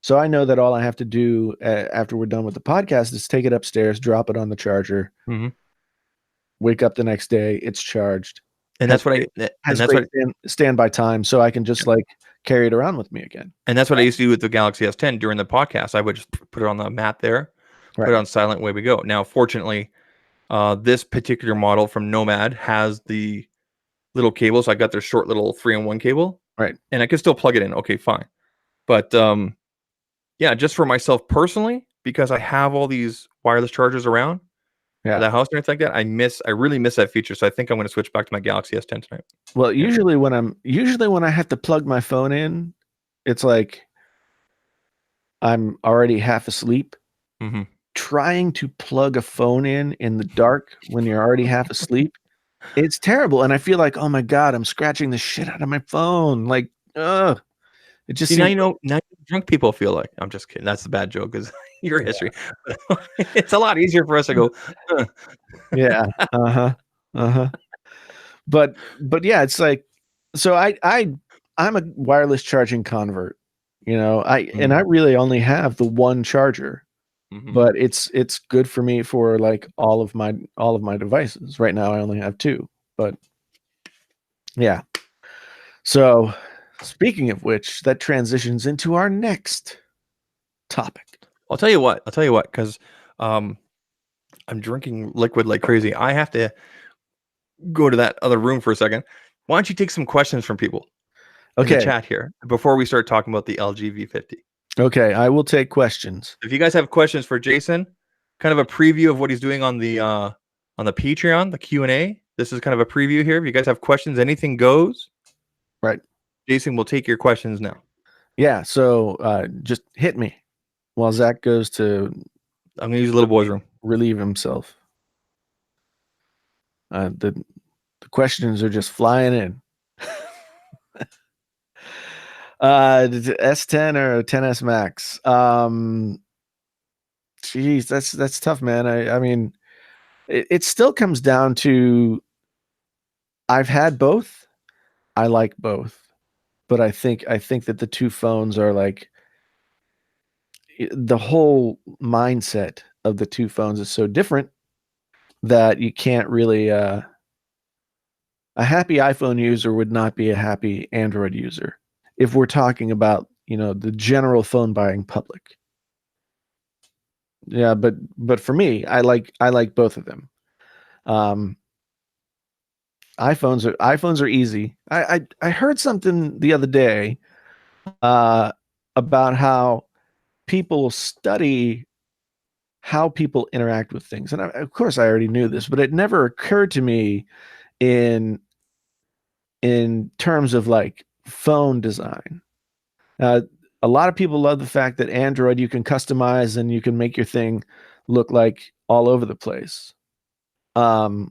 So I know that all I have to do after we're done with the podcast is take it upstairs, drop it on the charger, Mm-hmm. wake up the next day, it's charged. And Has that's what great, I has great standby time, so I can just like carry it around with me again. and that's what I used to do with the Galaxy S10 during the podcast. I would just put it on the mat there, put it on silent, away we go. Now, fortunately, this particular model from Nomad has the little cable, so I got their short little 3-in-1 cable, Right. And I can still plug it in. Okay, fine. But yeah, just for myself personally, because I have all these wireless chargers around the house and everything like that, I really miss that feature. So I think I'm going to switch back to my Galaxy S10 tonight. Well, usually when I have to plug my phone in, it's like I'm already half asleep. Mm-hmm. Trying to plug a phone in the dark when you're already half asleep, it's terrible. And I feel like, oh my God, I'm scratching the shit out of my phone. Like, ugh. It just now drunk people feel like. I'm just kidding. That's a bad joke because your history. It's a lot easier for us to go. Yeah. But yeah, it's like, so I'm a wireless charging convert. And I really only have the one charger, but it's good for me for like all of my devices. Right now, I only have 2, but yeah. So, speaking of which, that transitions into our next topic. I'll tell you what, because I'm drinking liquid like crazy. I have to go to that other room for a second. Why don't you take some questions from people in the chat here before we start talking about the LG V50? Okay, I will take questions. If you guys have questions for Jason, kind of a preview of what he's doing on the Patreon, the Q&A. This is kind of a preview here. If you guys have questions, anything goes. Right. Jason will take your questions now. Yeah, so just hit me while Zach goes to... I'm going to use the little boy's room. Relieve himself. The questions are just flying in. S10 or 10s Max? Geez, that's tough, man. I mean, it still comes down to I've had both. I like both, but I think that the 2 phones are like the whole mindset of the 2 phones is so different that you can't really a happy iPhone user would not be a happy Android user if we're talking about, the general phone buying public. Yeah, but for me, I like both of them. iPhones are easy. I heard something the other day about how people study how people interact with things. And of course I already knew this, but it never occurred to me in terms of like phone design. A lot of people love the fact that Android, you can customize and you can make your thing look like all over the place. But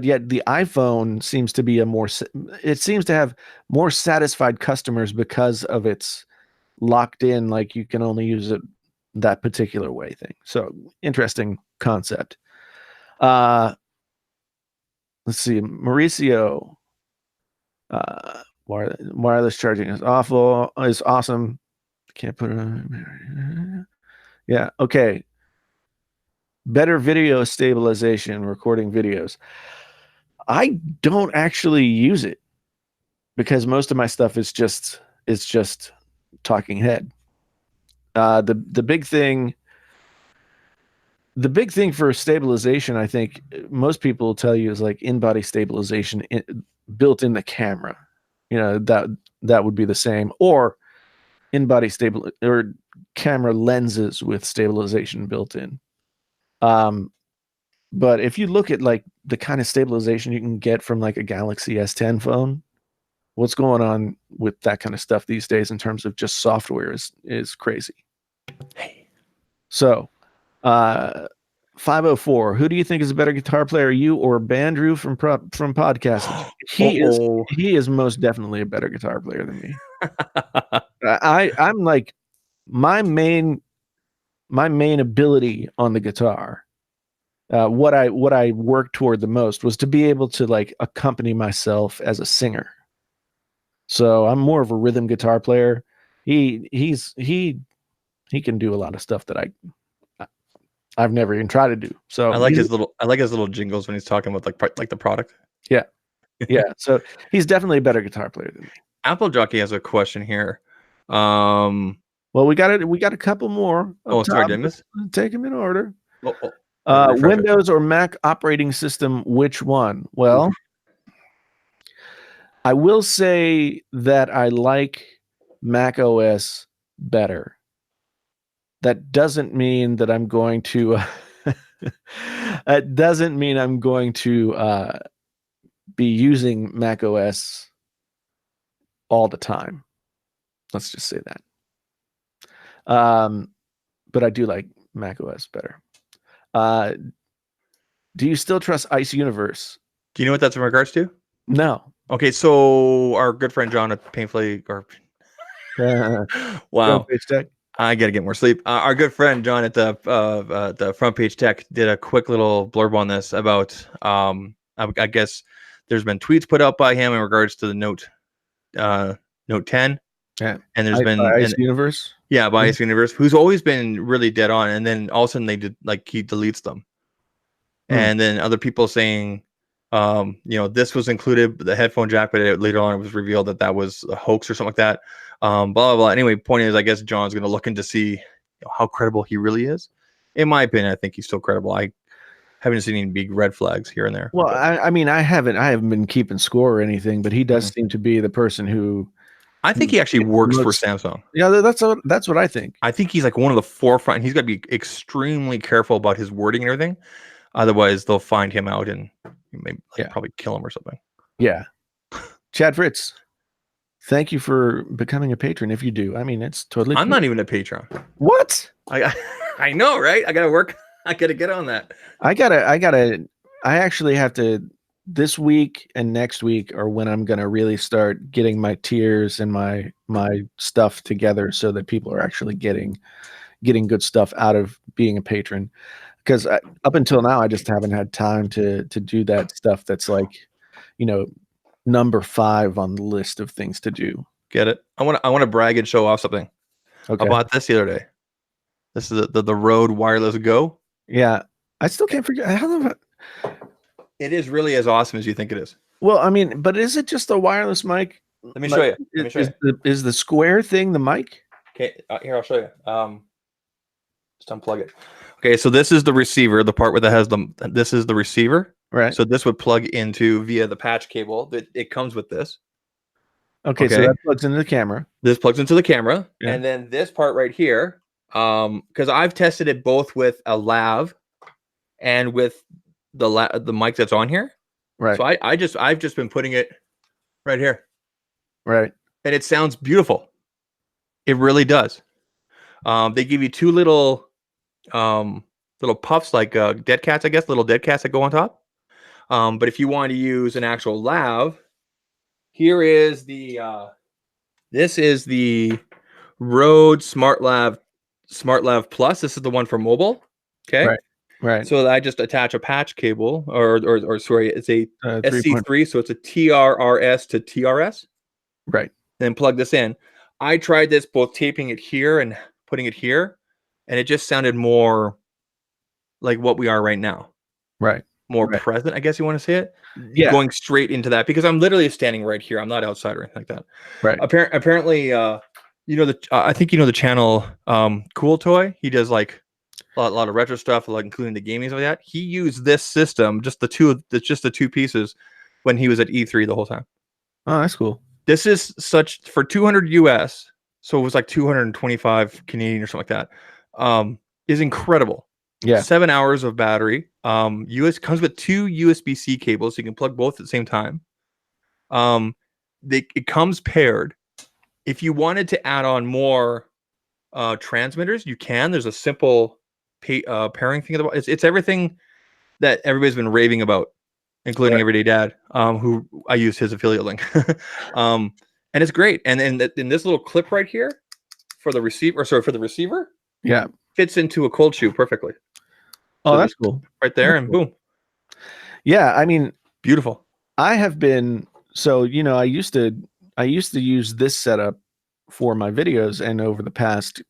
yet the iPhone seems to be it seems to have more satisfied customers because of its locked in, like you can only use it that particular way thing. So interesting concept. Let's see, Mauricio. Wireless charging is awesome. Can't put it on. Yeah. Okay. Better video stabilization, recording videos. I don't actually use it because most of my stuff is just talking head. The big thing for stabilization, I think most people will tell you, is like in-body stabilization built in the camera. That would be the same, or in-body stable or camera lenses with stabilization built in. But if you look at like the kind of stabilization you can get from like a Galaxy S10 phone, what's going on with that kind of stuff these days in terms of just software is crazy. Hey. So, 504. Who do you think is a better guitar player, you or Bandrew from podcasting? He is most definitely a better guitar player than me. I'm like my main ability on the guitar. What I worked toward the most was to be able to like accompany myself as a singer. So I'm more of a rhythm guitar player. He can do a lot of stuff that I've never even tried to do. So I like his little jingles when he's talking about like the product. Yeah. Yeah. So he's definitely a better guitar player than me. Apple Jockey has a question here. Well, we got a couple more. Sorry, did I miss? Take them in order. Refresh Windows or Mac operating system, which one? Well, I will say that I like Mac OS better. That doesn't mean that I'm going to it doesn't mean I'm going to be using Mac OS all the time. Let's just say that. But I do like Mac OS better. Do you still trust Ice Universe? Do you know what that's in regards to? No. Okay, so our good friend John at Painfully, or wow, I gotta get more sleep. Our good friend John at the Front Page Tech did a quick little blurb on this about I guess there's been tweets put out by him in regards to the Note 10. Yeah, and there's been Ice Universe. Yeah, by Ice Universe, who's always been really dead on, and then all of a sudden they did like he deletes them, and then other people saying, this was included the headphone jack, but later on it was revealed that was a hoax or something like that. Blah blah blah. Anyway, point is, I guess John's going to look into see how credible he really is. In my opinion, I think he's still credible. I haven't seen any big red flags here and there. Well, I mean, I haven't been keeping score or anything, but he does seem to be the person who. I think he actually works for Samsung. Yeah, that's what I think. I think he's like one of the forefront. He's got to be extremely careful about his wording and everything. Otherwise, they'll find him out and maybe probably kill him or something. Yeah. Chad Fritz, thank you for becoming a patron. If you do, I mean, it's totally. I'm not even a patron. What? I know, right? I gotta work. I gotta get on that. I actually have to. This week and next week are when I'm gonna really start getting my tiers and my stuff together so that people are actually getting good stuff out of being a patron. Because up until now, I just haven't had time to do that stuff. That's like, number 5 on the list of things to do. Get it? I want to brag and show off something. Okay. I bought this the other day. This is the Rode Wireless Go. Yeah, I still can't figure out how. It is really as awesome as you think it is. Well, I mean, but is it just a wireless mic? Let me show you. Is the square thing the mic? Okay, here I'll show you. Just unplug it. Okay, so this is the receiver. The part where that has this is the receiver. Right. So this would plug into via the patch cable. That it comes with this. Okay, so that plugs into the camera. This plugs into the camera, and then this part right here, because I've tested it both with a lav and with the mic that's on here. Right. So I've just been putting it right here. Right. And it sounds beautiful. It really does. They give you 2 little puffs, like dead cats, I guess, little dead cats that go on top. But if you want to use an actual lav, here is this is the Rode SmartLav Plus. This is the one for mobile. Okay. Right. So I just attach a patch cable, or sorry, it's a SC3, so it's a TRRS to TRS. Right. Then plug this in. I tried this both taping it here and putting it here, and it just sounded more like what we are right now. Right. More present, I guess you want to say it. Yeah. Going straight into that because I'm literally standing right here. I'm not outside or anything like that. Right. Apparently, I think the channel Cool Toy. He does like a lot of retro stuff, like including the gaming and like that. He used this system, just the two pieces, when he was at E3 the whole time. Oh, that's cool. This is for 200 US, so it was like 225 Canadian or something like that. Is incredible. Yeah. 7 hours of battery. Comes with 2 USB-C cables, so you can plug both at the same time. It comes paired. If you wanted to add on more transmitters, you can. There's a simple pairing thing. It's everything that everybody's been raving about, including Everyday Dad, who I used his affiliate link. And it's great. And in this little clip right here for the receiver, yeah, fits into a cold shoe perfectly. Oh, So that's cool. Right there, and boom. Yeah, I mean, beautiful. I have been I used to use this setup for my videos, and over the past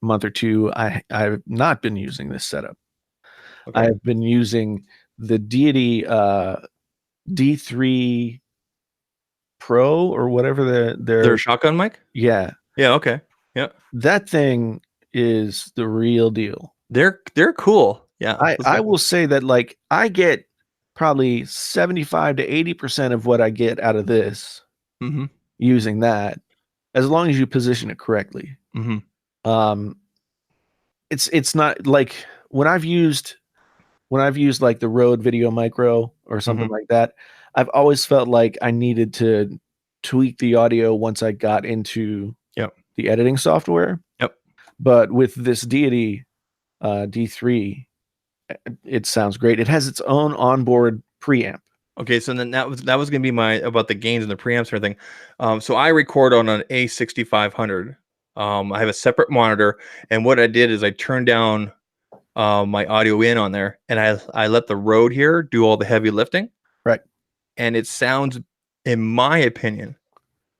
month or two, I've not been using this setup. Okay. I have been using the Deity D3 Pro or whatever their shotgun mic. Yeah. Yeah. Okay. Yeah. That thing is the real deal. They're cool. Yeah. I will say that, like, I get probably 75 to 80% of what I get out of this using that, as long as you position it correctly. It's not like when I've used like the Rode Video Micro or something like that, I've always felt like I needed to tweak the audio once I got into the editing software. But with this Deity D3, it sounds great. It has its own onboard preamp. Okay, so then that was going to be about the gains and the preamps and everything. So I record on an A6500. I have a separate monitor, and what I did is I turned down my audio in on there, and I let the Rode here do all the heavy lifting. Right. And it sounds, in my opinion,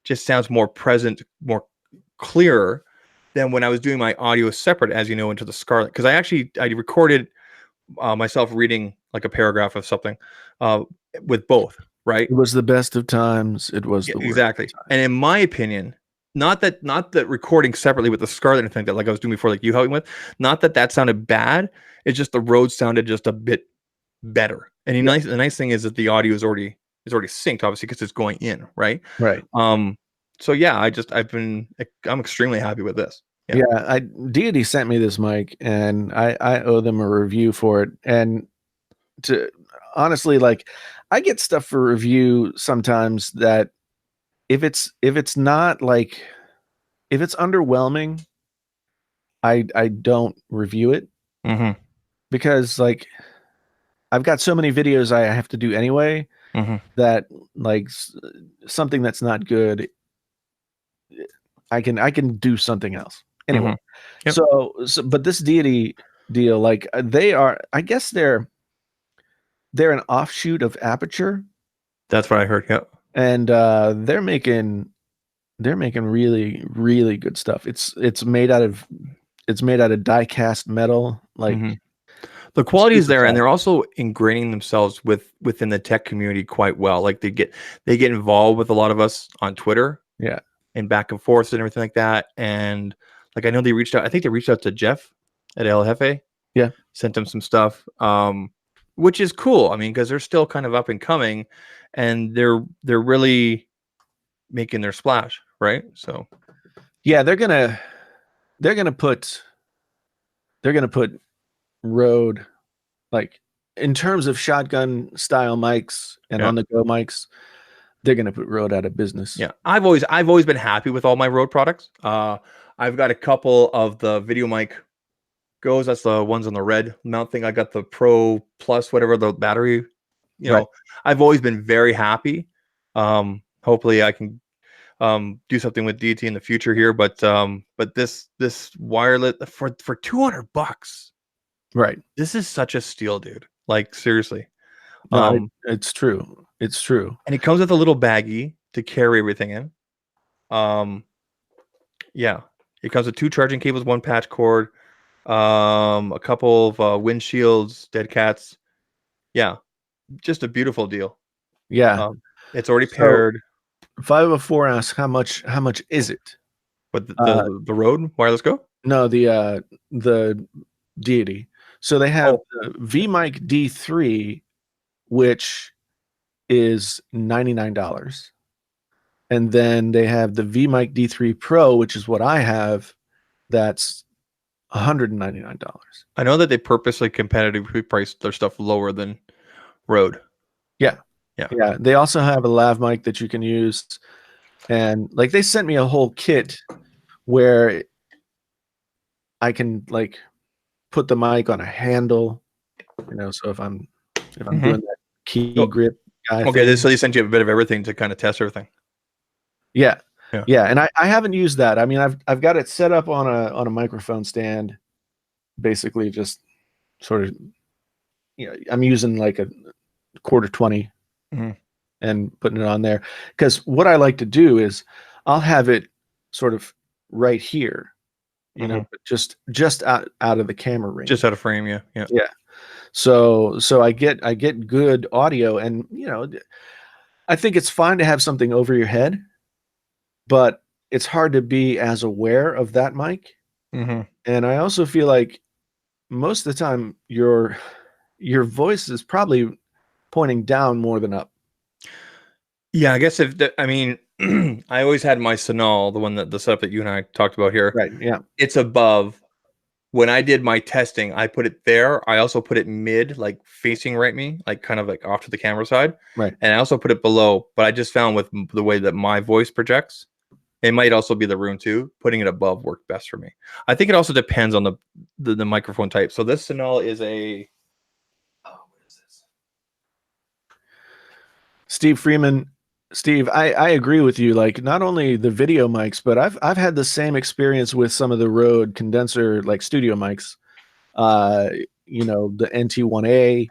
just sounds more present, more clearer than when I was doing my audio separate, as you know, into the Scarlett. Because I recorded myself reading like a paragraph of something with both, right? It was the best of times. It was the worst exactly. Of times. And in my opinion, not that recording separately with the Scarlett and thing that like I was doing before, like you helping with, not that sounded bad. It's just the Rode sounded just a bit better. And the nice thing is that the audio is already synced, obviously, because it's going in, right? Right. So yeah, I'm extremely happy with this. Yeah, Deity sent me this mic, and I owe them a review for it. And to honestly, like, I get stuff for review sometimes that if it's not like, if it's underwhelming, I don't review it because, like, I've got so many videos I have to do anyway that, like, something that's not good, I can do something else anyway. So but this Deity deal, like, they are, I guess they're an offshoot of Aperture. That's what I heard. Yeah. And they're making really, really good stuff. It's made out of die cast metal. Like, the quality is there, and they're also ingraining themselves within the tech community quite well. Like they get involved with a lot of us on Twitter. Yeah. And back and forth and everything like that. And like, I know they reached out. I think they reached out to Jeff at El Jefe. Yeah. Sent him some stuff, which is cool. I mean, because they're still kind of up and coming, and they're really making their splash, right? So, yeah, they're gonna put Rode, like, in terms of shotgun style mics and on the go mics, they're gonna put Rode out of business. Yeah, I've always been happy with all my Rode products. I've got a couple of the Video Mic Goes. That's the ones on the red mount thing. I got the Pro Plus, whatever the battery. You know, I've always been very happy. Hopefully, I can do something with DT in the future here. But this wireless for $200, right? This is such a steal, dude. Like, seriously. No, it's true. It's true. And it comes with a little baggie to carry everything in. Yeah, it comes with 2 charging cables, 1 patch cord, a couple of windshields, dead cats. Yeah, just a beautiful deal. Yeah, it's already paired. 504 asks how much is it? But the Rode Wireless Go? No, the Deity. So they have the V-Mic D3, which is $99. And then they have the V-Mic D3 Pro, which is what I have, that's $199. I know that they purposely competitively priced their stuff lower than Rode. Yeah. They also have a lav mic that you can use. And, like, they sent me a whole kit where I can, like, put the mic on a handle, so if I'm doing that key grip guy thing. So they sent you a bit of everything to kind of test everything. Yeah. And I haven't used that. I mean, I've got it set up on a microphone stand, basically just sort of, I'm using like a quarter 20 and putting it on there, because what I like to do is I'll have it sort of right here, but just out of the camera range, just out of frame. Yeah. So I get good audio, and I think it's fine to have something over your head, but it's hard to be as aware of that mic. And I also feel like most of the time your voice is probably pointing down more than up. Yeah, I guess I always had my Sonal, the setup that you and I talked about here. Right. Yeah. It's above. When I did my testing, I put it there. I also put it mid, like facing me, like kind of like off to the camera side. Right. And I also put it below. But I just found with the way that my voice projects, it might also be the room too. Putting it above worked best for me. I think it also depends on the microphone type. So this Sonal is a. Oh, what is this? Steve Freeman. Steve, I agree with you. Like, not only the video mics, but I've had the same experience with some of the Rode condenser, like studio mics. The NT1A,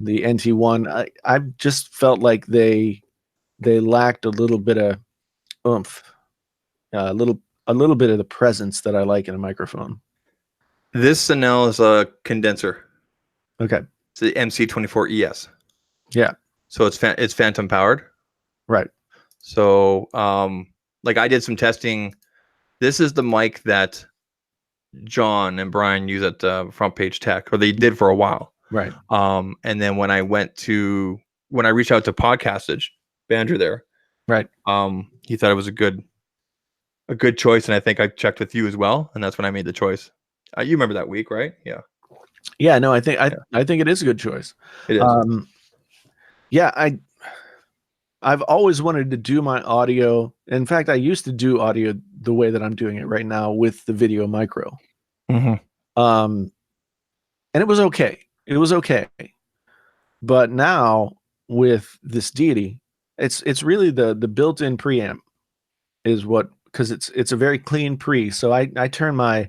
the NT1. I've just felt like they lacked a little bit of oomph, a little bit of the presence that I like in a microphone. This Sonal is a condenser. Okay. It's the MC24ES. Yeah. So it's phantom powered. Right. So, like I did some testing. This is the mic that John and Brian use at Front Page Tech, or they did for a while. Right. And then when I reached out to Podcastage, Andrew there, right. He thought it was a good choice, and I think I checked with you as well, and that's when I made the choice. You remember that week, right? Yeah. Yeah. No, I think it is a good choice. It is. Yeah, I've always wanted to do my audio. In fact, I used to do audio the way that I'm doing it right now with the Video Micro. And it was okay. But now with this Deity, it's really the built-in preamp is what, because it's a very clean pre. So I turn my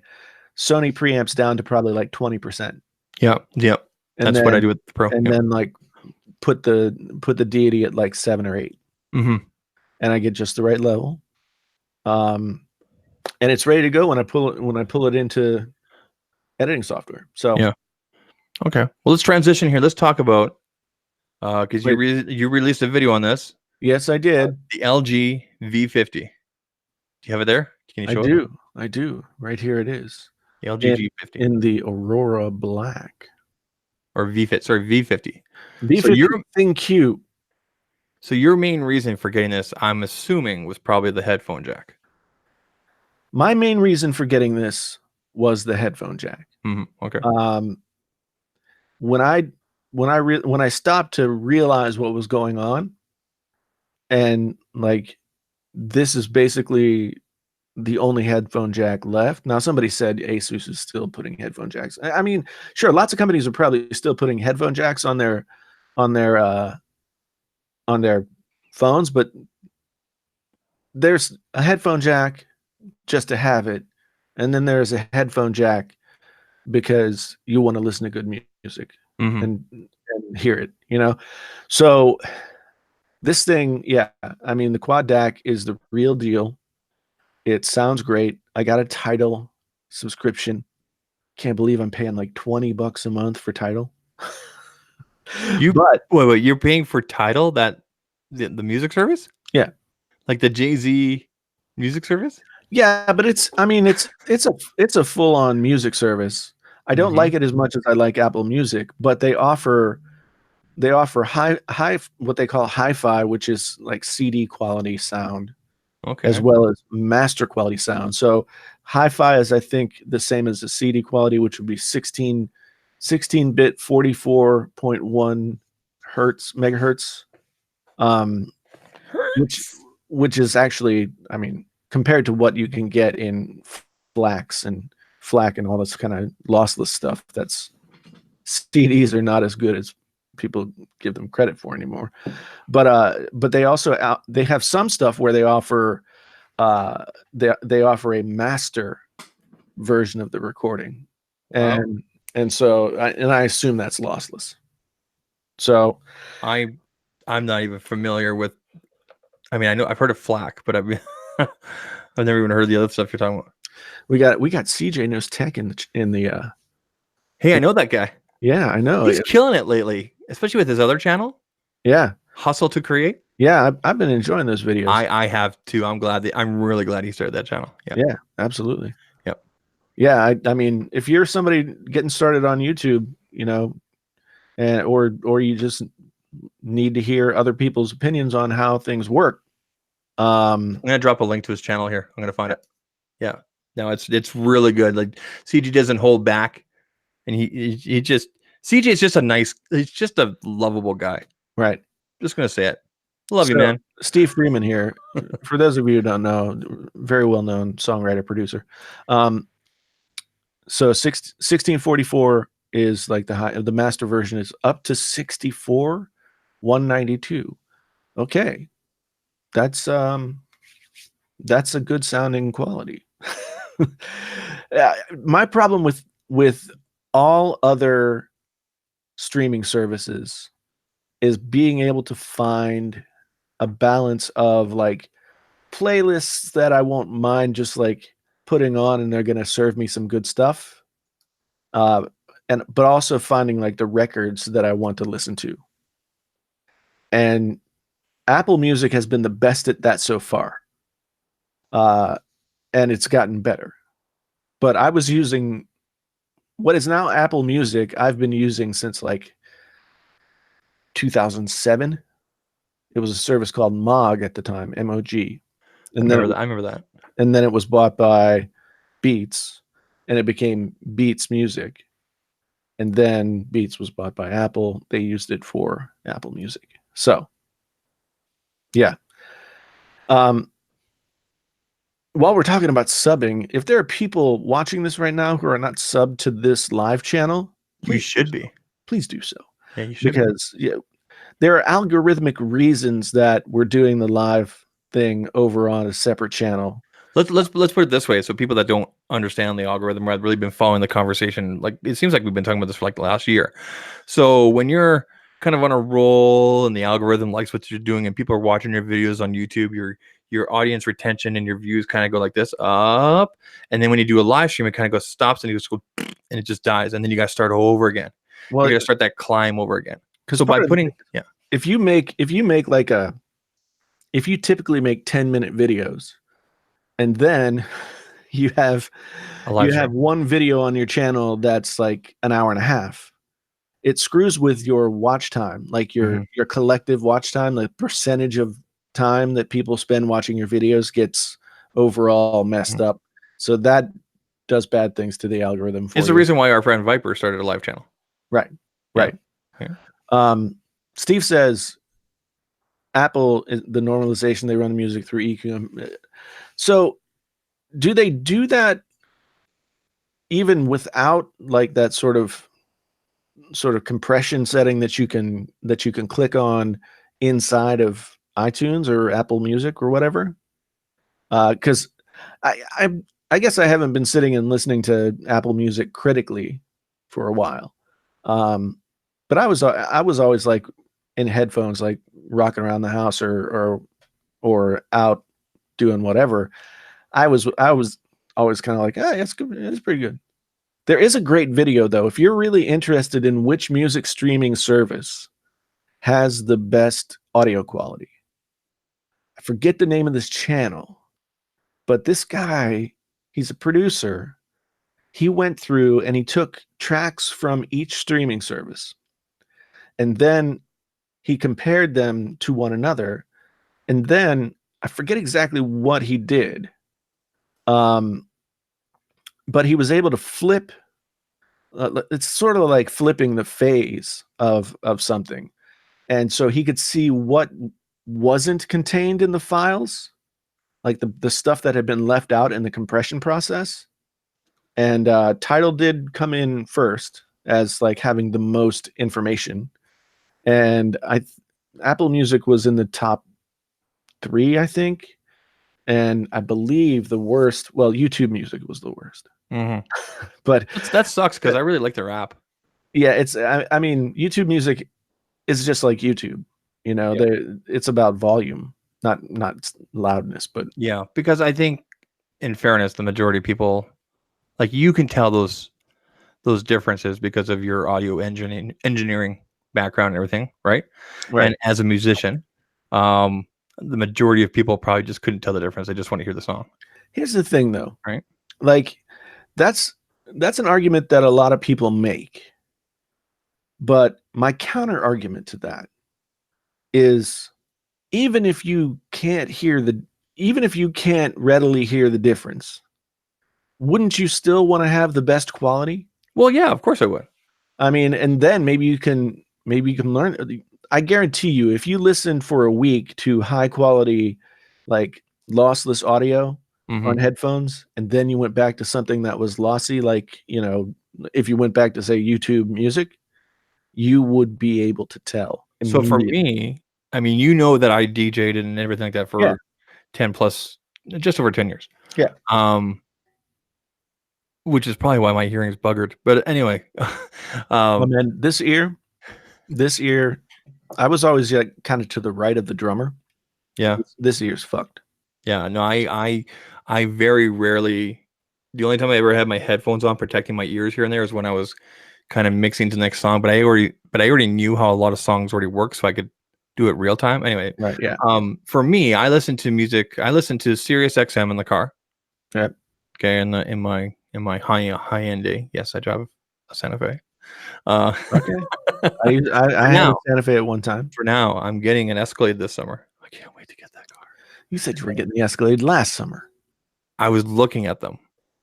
Sony preamps down to probably like 20%. Yep. That's what I do with the Pro. And then like put the Deity at like 7 or 8. And I get just the right level. And it's ready to go when I pull it into editing software. So yeah. Okay. Well, let's transition here. Let's talk about because you released a video on this. Yes, I did. The LG V50. Do you have it there? Can you show it? I do. Right here it is. The LG G50 in the Aurora Black. Or V50. Sorry, V50. V50 ThinQ. So your main reason for getting this, I'm assuming, was probably the headphone jack. My main reason for getting this was the headphone jack. Okay. When I stopped to realize what was going on, and like, this is basically the only headphone jack left. Now, somebody said Asus is still putting headphone jacks. I mean, sure, lots of companies are probably still putting headphone jacks on their phones, but there's a headphone jack just to have it, and then there's a headphone jack because you want to listen to good music and hear it, So this thing, yeah, I mean, the quad DAC is the real deal. It sounds great. I got a Tidal subscription. Can't believe I'm paying like $20 a month for Tidal. Wait, you're paying for Tidal, that the music service? Yeah. Like the Jay-Z music service? Yeah, but it's a full-on music service. I don't like it as much as I like Apple Music, but they offer high what they call hi-fi, which is like CD quality sound. Okay. As well as master quality sound. So hi-fi is, I think, the same as the CD quality, which would be 16-bit 44.1 megahertz. Which is actually, I mean, compared to what you can get in FLACs and FLAC and all this kind of lossless stuff. That's CDs are not as good as people give them credit for anymore. But they also they have some stuff where they offer they offer a master version of the recording, and so I assume that's lossless. So I'm not even familiar with. I mean, I know I've heard of FLAC, but I've never even heard the other stuff you're talking about. We got CJ Knows Tech in the. Hey, I know that guy. Yeah, I know. He's killing it lately, especially with his other channel. Yeah, Hustle to Create. Yeah, I've been enjoying those videos. I have too. I'm really glad he started that channel. Yeah, absolutely. Yep. Yeah, I mean, if you're somebody getting started on YouTube, and or you just need to hear other people's opinions on how things work. I'm gonna drop a link to his channel here. I'm gonna find it. Yeah. No, it's really good. Like CJ doesn't hold back, and he just CJ is just he's just a lovable guy. Right. Just gonna say it. Love you, man. Steve Freeman here. For those of you who don't know, very well known songwriter, producer. So 1644 is like the master version is up to 64 192. Okay. That's a good sounding quality. My problem with all other streaming services is being able to find a balance of like playlists that I won't mind just like putting on and they're going to serve me some good stuff. But also finding like the records that I want to listen to. And Apple Music has been the best at that so far. And it's gotten better. But I was using what is now Apple Music. I've been using since like 2007. It was a service called MOG at the time, MOG. And I remember that. And then it was bought by Beats, and it became Beats Music. And then Beats was bought by Apple. They used it for Apple Music. So, yeah. While we're talking about subbing, if there are people watching this right now who are not subbed to this live channel, you should be. Please do so. Yeah, you should. Because there are algorithmic reasons that we're doing the live thing over on a separate channel. Let's put it this way. So people that don't understand the algorithm or have really been following the conversation, like it seems like we've been talking about this for like the last year. So when you're kind of on a roll and the algorithm likes what you're doing and people are watching your videos on YouTube, your audience retention and your views kind of go like this up. And then when you do a live stream, it kind of goes stops and it goes and it just dies. And then you got to start over again. Well, you got to start that climb over again. So by putting, if you typically make 10-minute videos and then you have one video on your channel that's like an hour and a half, it screws with your watch time, like your collective watch time. The percentage of time that people spend watching your videos gets overall messed up. So that does bad things to the algorithm. It's the reason why our friend Viper started a live channel. Right. Yeah. Steve says Apple, the normalization, they run the music through EQ. So do they do that even without like that sort of compression setting that you can click on inside of iTunes or Apple Music or whatever? Because I guess I haven't been sitting and listening to Apple Music critically for a while. But I was always like in headphones, like rocking around the house or out doing whatever. I was always kind of like, oh, it's good. It's pretty good. There is a great video though. If you're really interested in which music streaming service has the best audio quality, I forget the name of this channel, but this guy, he's a producer. He went through and he took tracks from each streaming service. And then he compared them to one another. And then I forget exactly what he did. But he was able to flip. It's sort of like flipping the phase of something. And so he could see what wasn't contained in the files, like the stuff that had been left out in the compression process. and Tidal did come in first as like having the most information, and Apple Music was in the top 3, I think, and I believe the worst. Well, YouTube Music was the worst, but that sucks because I really like their app. Yeah, it's. I mean, YouTube Music is just like YouTube. You know, it's about volume, not loudness. But yeah, because I think, in fairness, the majority of people, like, you can tell those differences because of your audio engineering background and everything, right? And as a musician, the majority of people probably just couldn't tell the difference. They just want to hear the song. Here's the thing, though, right? Like, that's an argument that a lot of people make. But my counter argument to that is, even if you can't readily hear the difference, wouldn't you still want to have the best quality? Well, yeah, of course I would. I mean, and then maybe you can learn. I guarantee you, if you listen for a week to high quality, like lossless audio on headphones, and then you went back to something that was lossy, like, if you went back to, say, YouTube Music, you would be able to tell. So for me, I mean, that I DJ'd and everything like that for 10 plus, just over 10 years. Yeah. Which is probably why my hearing is buggered. But anyway, man, this ear, I was always kind of to the right of the drummer. Yeah. This ear's fucked. Yeah. No, I very rarely. The only time I ever had my headphones on protecting my ears here and there is when I was kind of mixing to the next song. But I already knew how a lot of songs already work, so I could do it real time. Anyway, right? Yeah. For me, I listen to music. I listen to Sirius XM in the car. Yep. Okay, in my high end day. Yes, I drive a Santa Fe. Okay. I had a Santa Fe at one time. For now, I'm getting an Escalade this summer. I can't wait to get that car. You said you were getting the Escalade last summer. I was looking at them.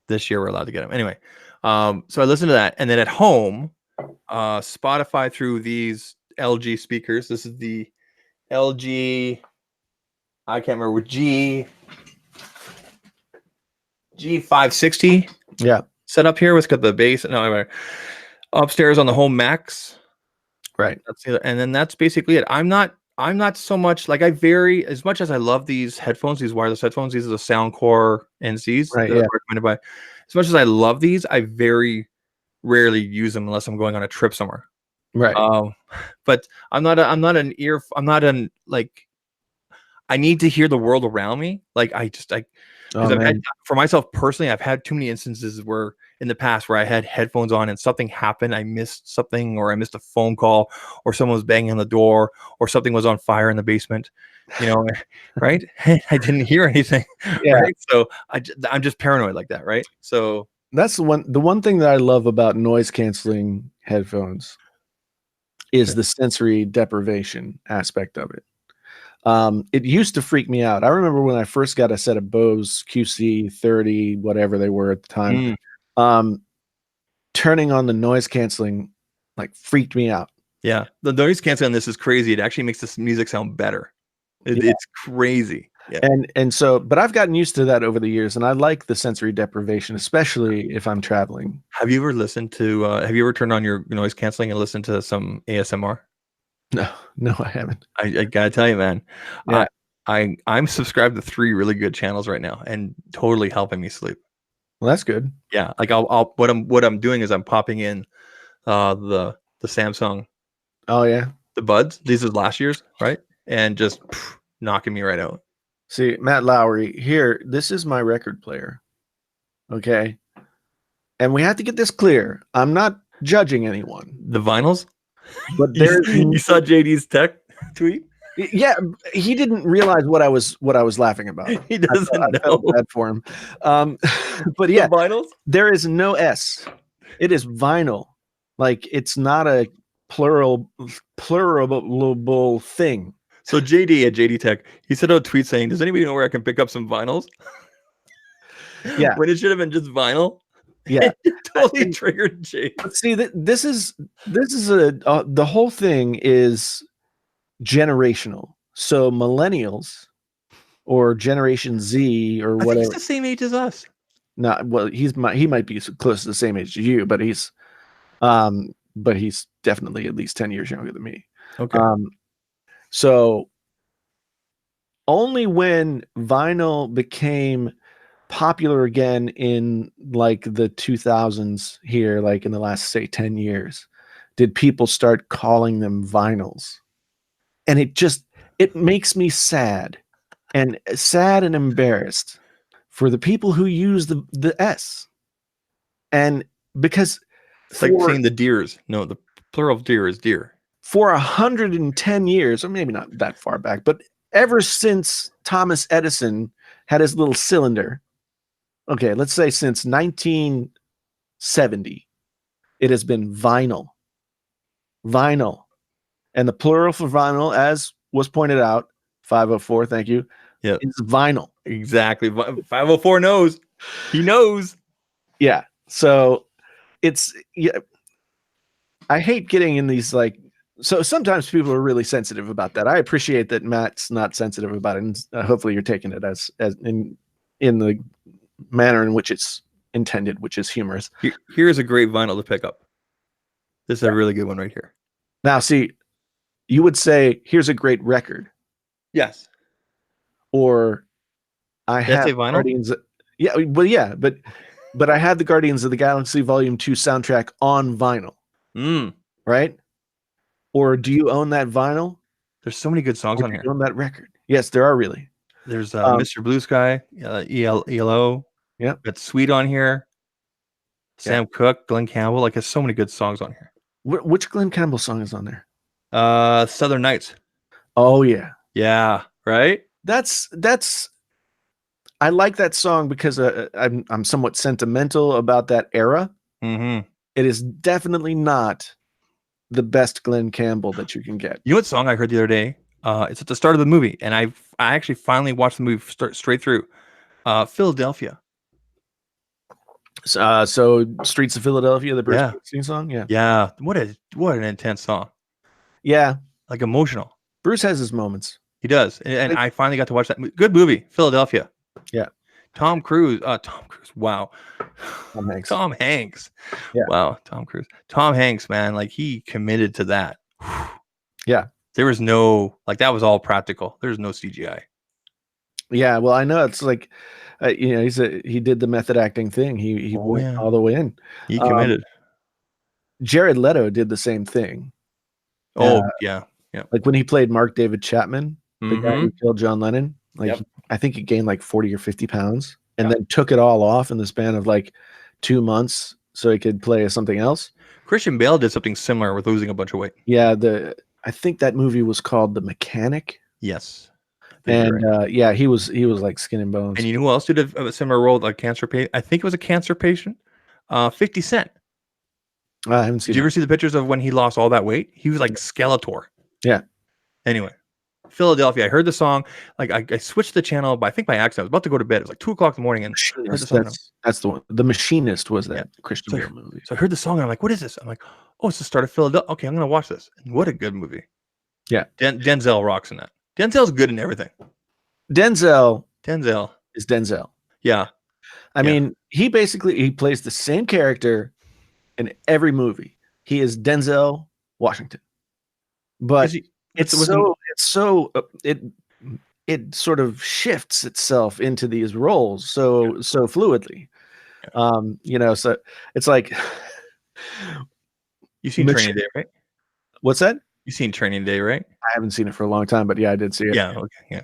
This year we're allowed to get them. Anyway, so I listened to that, and then at home, Spotify through these LG speakers. This is the LG. I can't remember, G560. Yeah. Set up here. It's got the bass. No, upstairs on the Home Max. Right. And then that's basically it. I'm not so much like, I vary as much as I love these headphones, these wireless headphones. These are the Soundcore NCs that are recommended by. As much as I love these, I very rarely use them unless I'm going on a trip somewhere. Right. But I need to hear the world around me. Like, for myself personally, I've had too many instances where in the past where I had headphones on and something happened, I missed something, or I missed a phone call, or someone was banging on the door, or something was on fire in the basement, right? I didn't hear anything. Yeah. Right? So I'm just paranoid like that. Right. So that's the one thing that I love about noise canceling headphones is the sensory deprivation aspect of it. It used to freak me out. I remember when I first got a set of Bose QC30, whatever they were at the time, turning on the noise canceling freaked me out. Yeah, the noise canceling on this is crazy. It actually makes this music sound better. It's crazy. Yeah. And so, but I've gotten used to that over the years, and I like the sensory deprivation, especially if I'm traveling. Have you ever listened to? Have you ever turned on your noise canceling and listened to some ASMR? No, I haven't. I gotta tell you, man. Yeah. I'm subscribed to 3 really good channels right now, and totally helping me sleep. Well, that's good. Yeah, like what I'm doing is I'm popping in the Samsung. Oh yeah, the Buds. These are last year's, right? And just knocking me right out. See, Matt Lowry here. This is my record player. Okay, and we have to get this clear. I'm not judging anyone. The vinyls. But you saw JD's tech tweet? Yeah, he didn't realize what I was laughing about. He doesn't know. I felt bad for him. But yeah, the vinyls? There is no S. It is vinyl. Like, it's not a plurable thing. So JD at JD Tech, he sent out a tweet saying, "Does anybody know where I can pick up some vinyls?" Yeah, when it should have been just vinyl. Yeah, it totally triggered Jay. See, this is the whole thing is generational. So millennials or Generation Z or whatever, it's the same age as us. not well. He might be close to the same age as you, but he's definitely at least 10 years younger than me. Okay. So only when vinyl became popular again in like the 2000s here, like in the last, say, 10 years, did people start calling them vinyls. And it makes me sad and embarrassed for the people who use the S. And because it's like saying the deers. No, the plural of deer is deer. For 110 years, or maybe not that far back, but ever since Thomas Edison had his little cylinder, okay, let's say since 1970, it has been vinyl. Vinyl. And the plural for vinyl, as was pointed out, 504, thank you, is vinyl. Exactly. 504 knows. He knows. Yeah. So it's, yeah, I hate getting in these like, so sometimes people are really sensitive about that. I appreciate that Matt's not sensitive about it, and hopefully you're taking it as in the manner in which it's intended, which is humorous. Here's a great vinyl to pick up. This is a really good one right here. Now, see, you would say, "Here's a great record." Yes. Or I have vinyl? Guardians. Yeah, well, yeah, but I had the Guardians of the Galaxy Volume 2 soundtrack on vinyl. Right? Or do you own that vinyl? There's so many good songs on here. You own that record? Yes, there are really. There's Mr. Blue Sky, ELO. Yeah. Got Sweet on here. Sam Cooke, Glenn Campbell. Like, there's so many good songs on here. Which Glenn Campbell song is on there? Southern Nights. Oh, yeah. Yeah, right? That's I like that song because I'm somewhat sentimental about that era. Mm-hmm. It is definitely not the best Glenn Campbell that you can get. You know what song I heard the other day? It's at the start of the movie, and I actually finally watched the movie straight through. Philadelphia. So Streets of Philadelphia, the Bruce Springsteen song. Yeah. What an intense song. Yeah, like emotional. Bruce has his moments. He does, and I finally got to watch that. Good movie, Philadelphia. Yeah. Tom Cruise. Wow. Tom Hanks. Yeah. Wow. Tom Cruise. Tom Hanks, man, like he committed to that. Yeah. There was no, like, that was all practical. There's no CGI. Yeah. Well, I know it's like, he did the method acting thing. He went all the way in. He committed. Jared Leto did the same thing. Oh, yeah. Like when he played Mark David Chapman, the guy who killed John Lennon, I think he gained like 40 or 50 pounds and then took it all off in the span of like 2 months so he could play something else. Christian Bale did something similar with losing a bunch of weight. Yeah, I think that movie was called The Mechanic. Yes. And he was like skin and bones. And you know who else did a similar role, like cancer patient? I think it was a cancer patient. 50 Cent. I haven't seen. Did you ever see the pictures of when he lost all that weight? He was like Skeletor. Yeah. Anyway, Philadelphia. I heard the song. Like I switched the channel, but I think by accident. I was about to go to bed. It was like 2:00 in the morning, and I heard the song. That's the one. The Machinist was that Christian Bale movie. So I heard the song, and I'm like, "What is this?" I'm like, "Oh, it's the start of Philadelphia." Okay, I'm gonna watch this. And what a good movie. Yeah. Denzel rocks in that. Denzel's good in everything. Denzel is Denzel. Yeah. I mean, he plays the same character in every movie. He is Denzel Washington. But it sort of shifts itself into these roles so fluidly. So it's like you've seen Training Day, right? What's that? You've seen Training Day, right? I haven't seen it for a long time, but yeah, I did see it. Yeah, okay, yeah.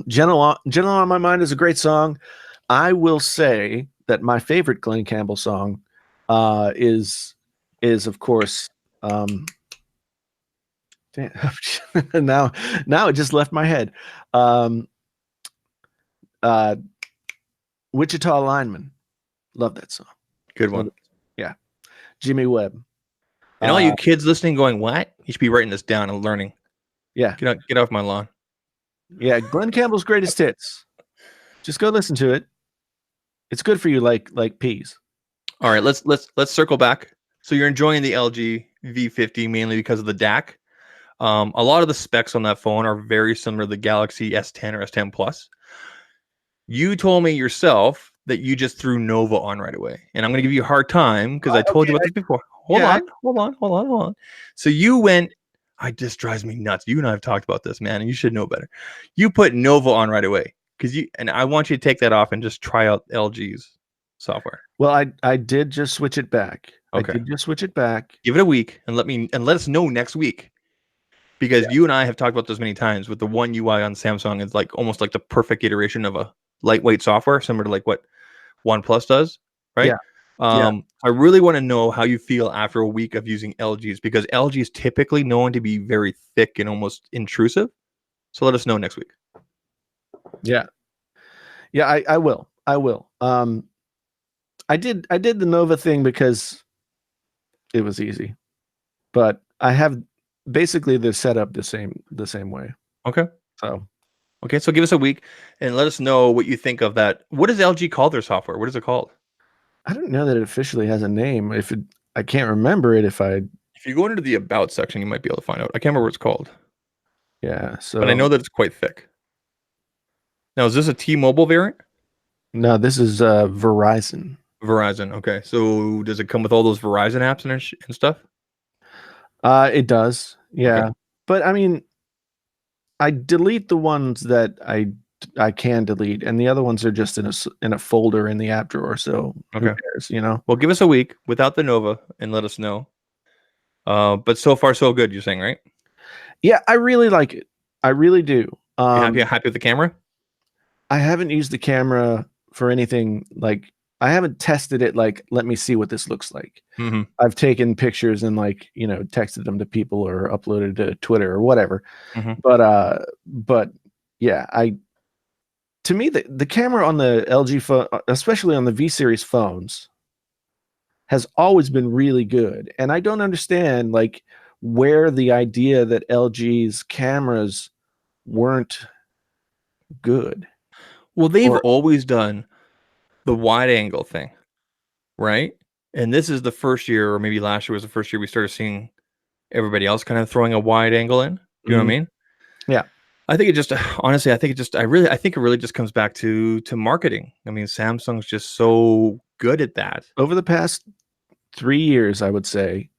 Gentle on My Mind is a great song. I will say that my favorite Glenn Campbell song is of course now it just left my head. Wichita Lineman. Love that song. Good one. Yeah. Jimmy Webb. And all you kids listening going, what? You should be writing this down and learning. Yeah. Get off my lawn. Yeah, Glenn Campbell's greatest hits. Just go listen to it. It's good for you like peas. All right, let's circle back. So you're enjoying the LG V50 mainly because of the DAC. A lot of the specs on that phone are very similar to the Galaxy S10 or S10 Plus. You told me yourself that you just threw Nova on right away. And I'm going to give you a hard time because I told you about this before. Hold on. So you went, this drives me nuts. You and I have talked about this, man, and you should know better. You put Nova on right away and I want you to take that off and just try out LG's software. Well, I did just switch it back. Okay. I did just switch it back. Give it a week and let us know next week. Because you and I have talked about this many times with the One UI on Samsung. It's like almost like the perfect iteration of a lightweight software, similar to like what OnePlus does, right? I really want to know how you feel after a week of using LG's, because LG is typically known to be very thick and almost intrusive. So let us know next week. Yeah, I will. I did the Nova thing because it was easy, but I have basically the setup the same way. Okay. So give us a week and let us know what you think of that. What does LG call their software? What is it called? I don't know that it officially has a name. I can't remember it. If you go into the About section, you might be able to find out. I can't remember what it's called. Yeah. So, but I know that it's quite thick. Now, is this a T-Mobile variant? No, this is Verizon. Verizon. Okay. So does it come with all those Verizon apps and stuff? It does. Yeah. Okay. But I mean, I delete the ones that I can delete, and the other ones are just in a folder in the app drawer. So okay, who cares, you know? Well, give us a week without the Nova and let us know. But so far so good, you're saying, right? Yeah, I really like it. I really do. You happy with the camera? I haven't used the camera for anything. Like, I haven't tested it. Like, let me see what this looks like. Mm-hmm. I've taken pictures and texted them to people or uploaded to Twitter or whatever. Mm-hmm. But yeah, to me, the camera on the LG phone, especially on the V series phones, has always been really good. And I don't understand where the idea that LG's cameras weren't good. Well, they've always done the wide angle thing, right? And this is the first year, or maybe last year was the first year we started seeing everybody else kind of throwing a wide angle in. You know what I mean? Yeah. I think it just, honestly, I think it really just comes back to marketing. I mean, Samsung's just so good at that. Over the past 3 years, I would say,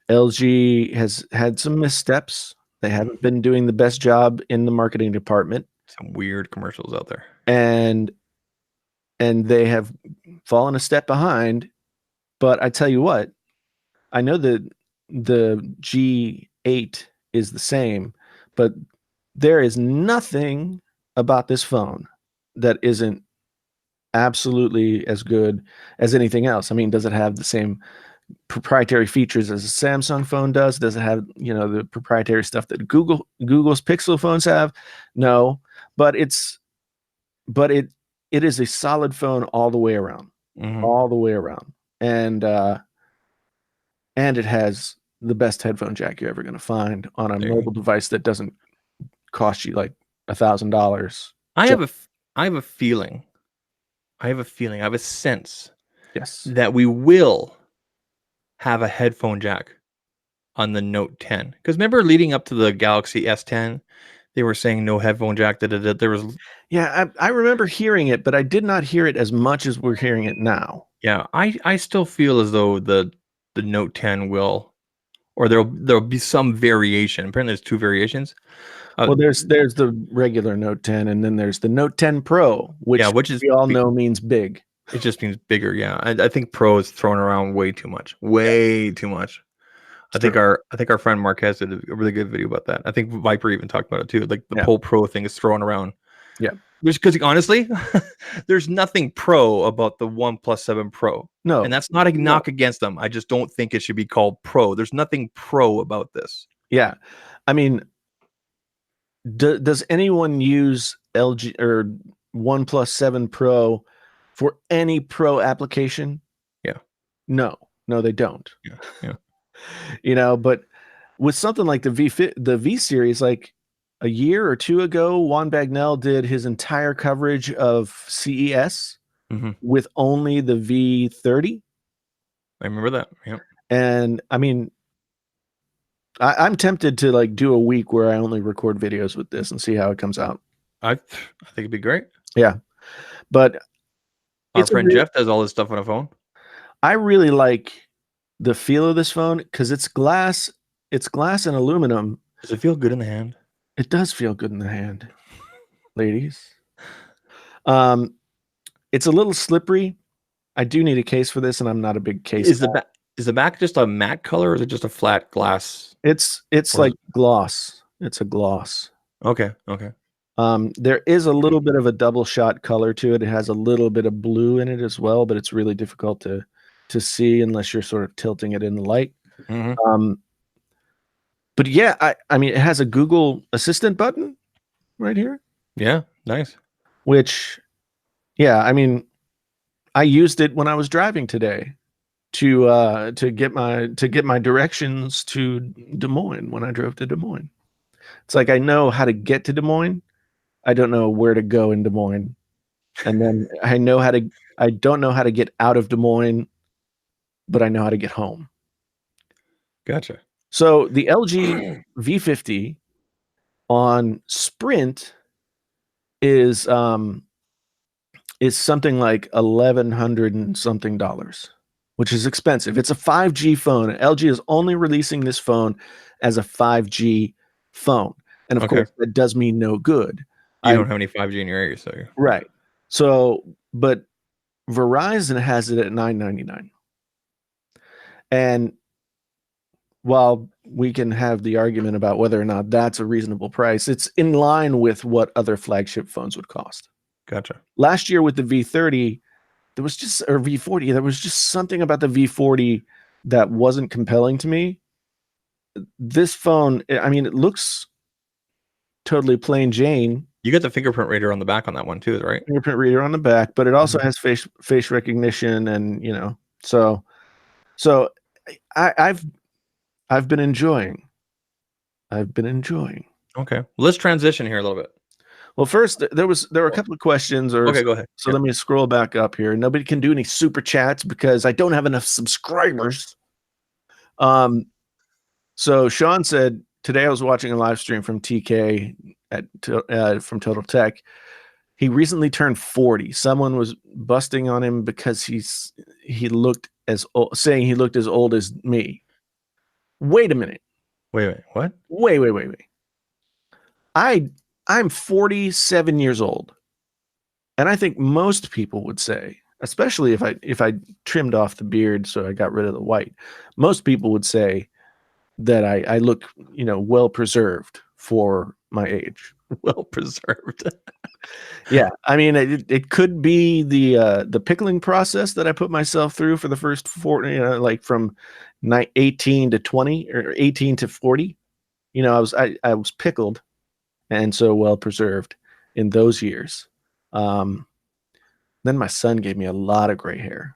LG has had some missteps. They haven't been doing the best job in the marketing department. Some weird commercials out there. And they have fallen a step behind. But I tell you what, I know that the G8 is the same, but there is nothing about this phone that isn't absolutely as good as anything else. I mean, does it have the same proprietary features as a Samsung phone does? Does it have, the proprietary stuff that Google's Pixel phones have? No, but it is a solid phone all the way around. Mm-hmm. All the way around. And it has the best headphone jack you're ever going to find on a mobile device that doesn't cost you like $1,000. I have a feeling. I have a sense. Yes. That we will have a headphone jack on the Note 10. Because remember, leading up to the Galaxy S10, they were saying no headphone jack. There was. Yeah, I remember hearing it, but I did not hear it as much as we're hearing it now. Yeah, I still feel as though the Note 10 will, or there'll be some variation. Apparently, there's 2 variations. Well, there's the regular Note 10, and then there's the Note 10 Pro, which is we all know means big. It just means bigger. Yeah, I think Pro is thrown around way too much. Way too much. I think our friend Marquez did a really good video about that. I think Viper even talked about it too. Like the whole Pro thing is thrown around. Yeah. Because honestly, there's nothing pro about the OnePlus 7 Pro. No. And that's not a knock against them. I just don't think it should be called Pro. There's nothing pro about this. Yeah. I mean, does anyone use LG or OnePlus 7 Pro for any pro application? Yeah. No, they don't. Yeah. But with something like the V series, like a year or 2 ago, Juan Bagnell did his entire coverage of CES with only the V30. I remember that. Yeah. And I mean, I'm tempted to do a week where I only record videos with this and see how it comes out. I think it'd be great. Yeah. But Our friend Jeff does all this stuff on a phone. I really like the feel of this phone because it's glass. It's glass and aluminum. Does it feel good in the hand? It does feel good in the hand, ladies. It's a little slippery. I do need a case for this, and I'm not a big case. Is the back just a matte color, or is it just a flat glass? It's like gloss. It's a gloss. Okay. There is a little bit of a double shot color to it. It has a little bit of blue in it as well, but it's really difficult to see unless you're sort of tilting it in the light. But yeah, I mean, it has a Google Assistant button right here. Yeah, nice. Which, yeah, I mean, I used it when I was driving today to get my directions to Des Moines when I drove to Des Moines. It's like I know how to get to Des Moines. I don't know where to go in Des Moines. And then I don't know how to get out of Des Moines, but I know how to get home. Gotcha. So the LG V50 on Sprint is something like $1,100 and something, which is expensive. It's a 5G phone. LG is only releasing this phone as a 5G phone. And of course, that does me no good. You don't have any 5G in your area, so right. So, but Verizon has it at $999. And while we can have the argument about whether or not that's a reasonable price, it's in line with what other flagship phones would cost. Gotcha. Last year with the V30, or V40, there was just something about the V40 that wasn't compelling to me. This phone, I mean, it looks totally plain Jane. You got the fingerprint reader on the back on that one too, right? Fingerprint reader on the back, but it also has face recognition, and so I've been enjoying. Okay, let's transition here a little bit. Well, first there were a couple of questions. Okay, go ahead. So let me scroll back up here. Nobody can do any super chats because I don't have enough subscribers. So Sean said today I was watching a live stream from TK from Total Tech. He recently turned 40. Someone was busting on him because he looked as old, saying he looked as old as me. Wait a minute. Wait, what? Wait. I'm 47 years old. And I think most people would say, especially if I trimmed off the beard so I got rid of the white, most people would say that I look, well preserved for my age. Well preserved. Yeah, I mean, it could be the pickling process that I put myself through for the first 4, like from 18 to 20 or 18 to 40. I was pickled, and so well preserved in those years. Then my son gave me a lot of gray hair.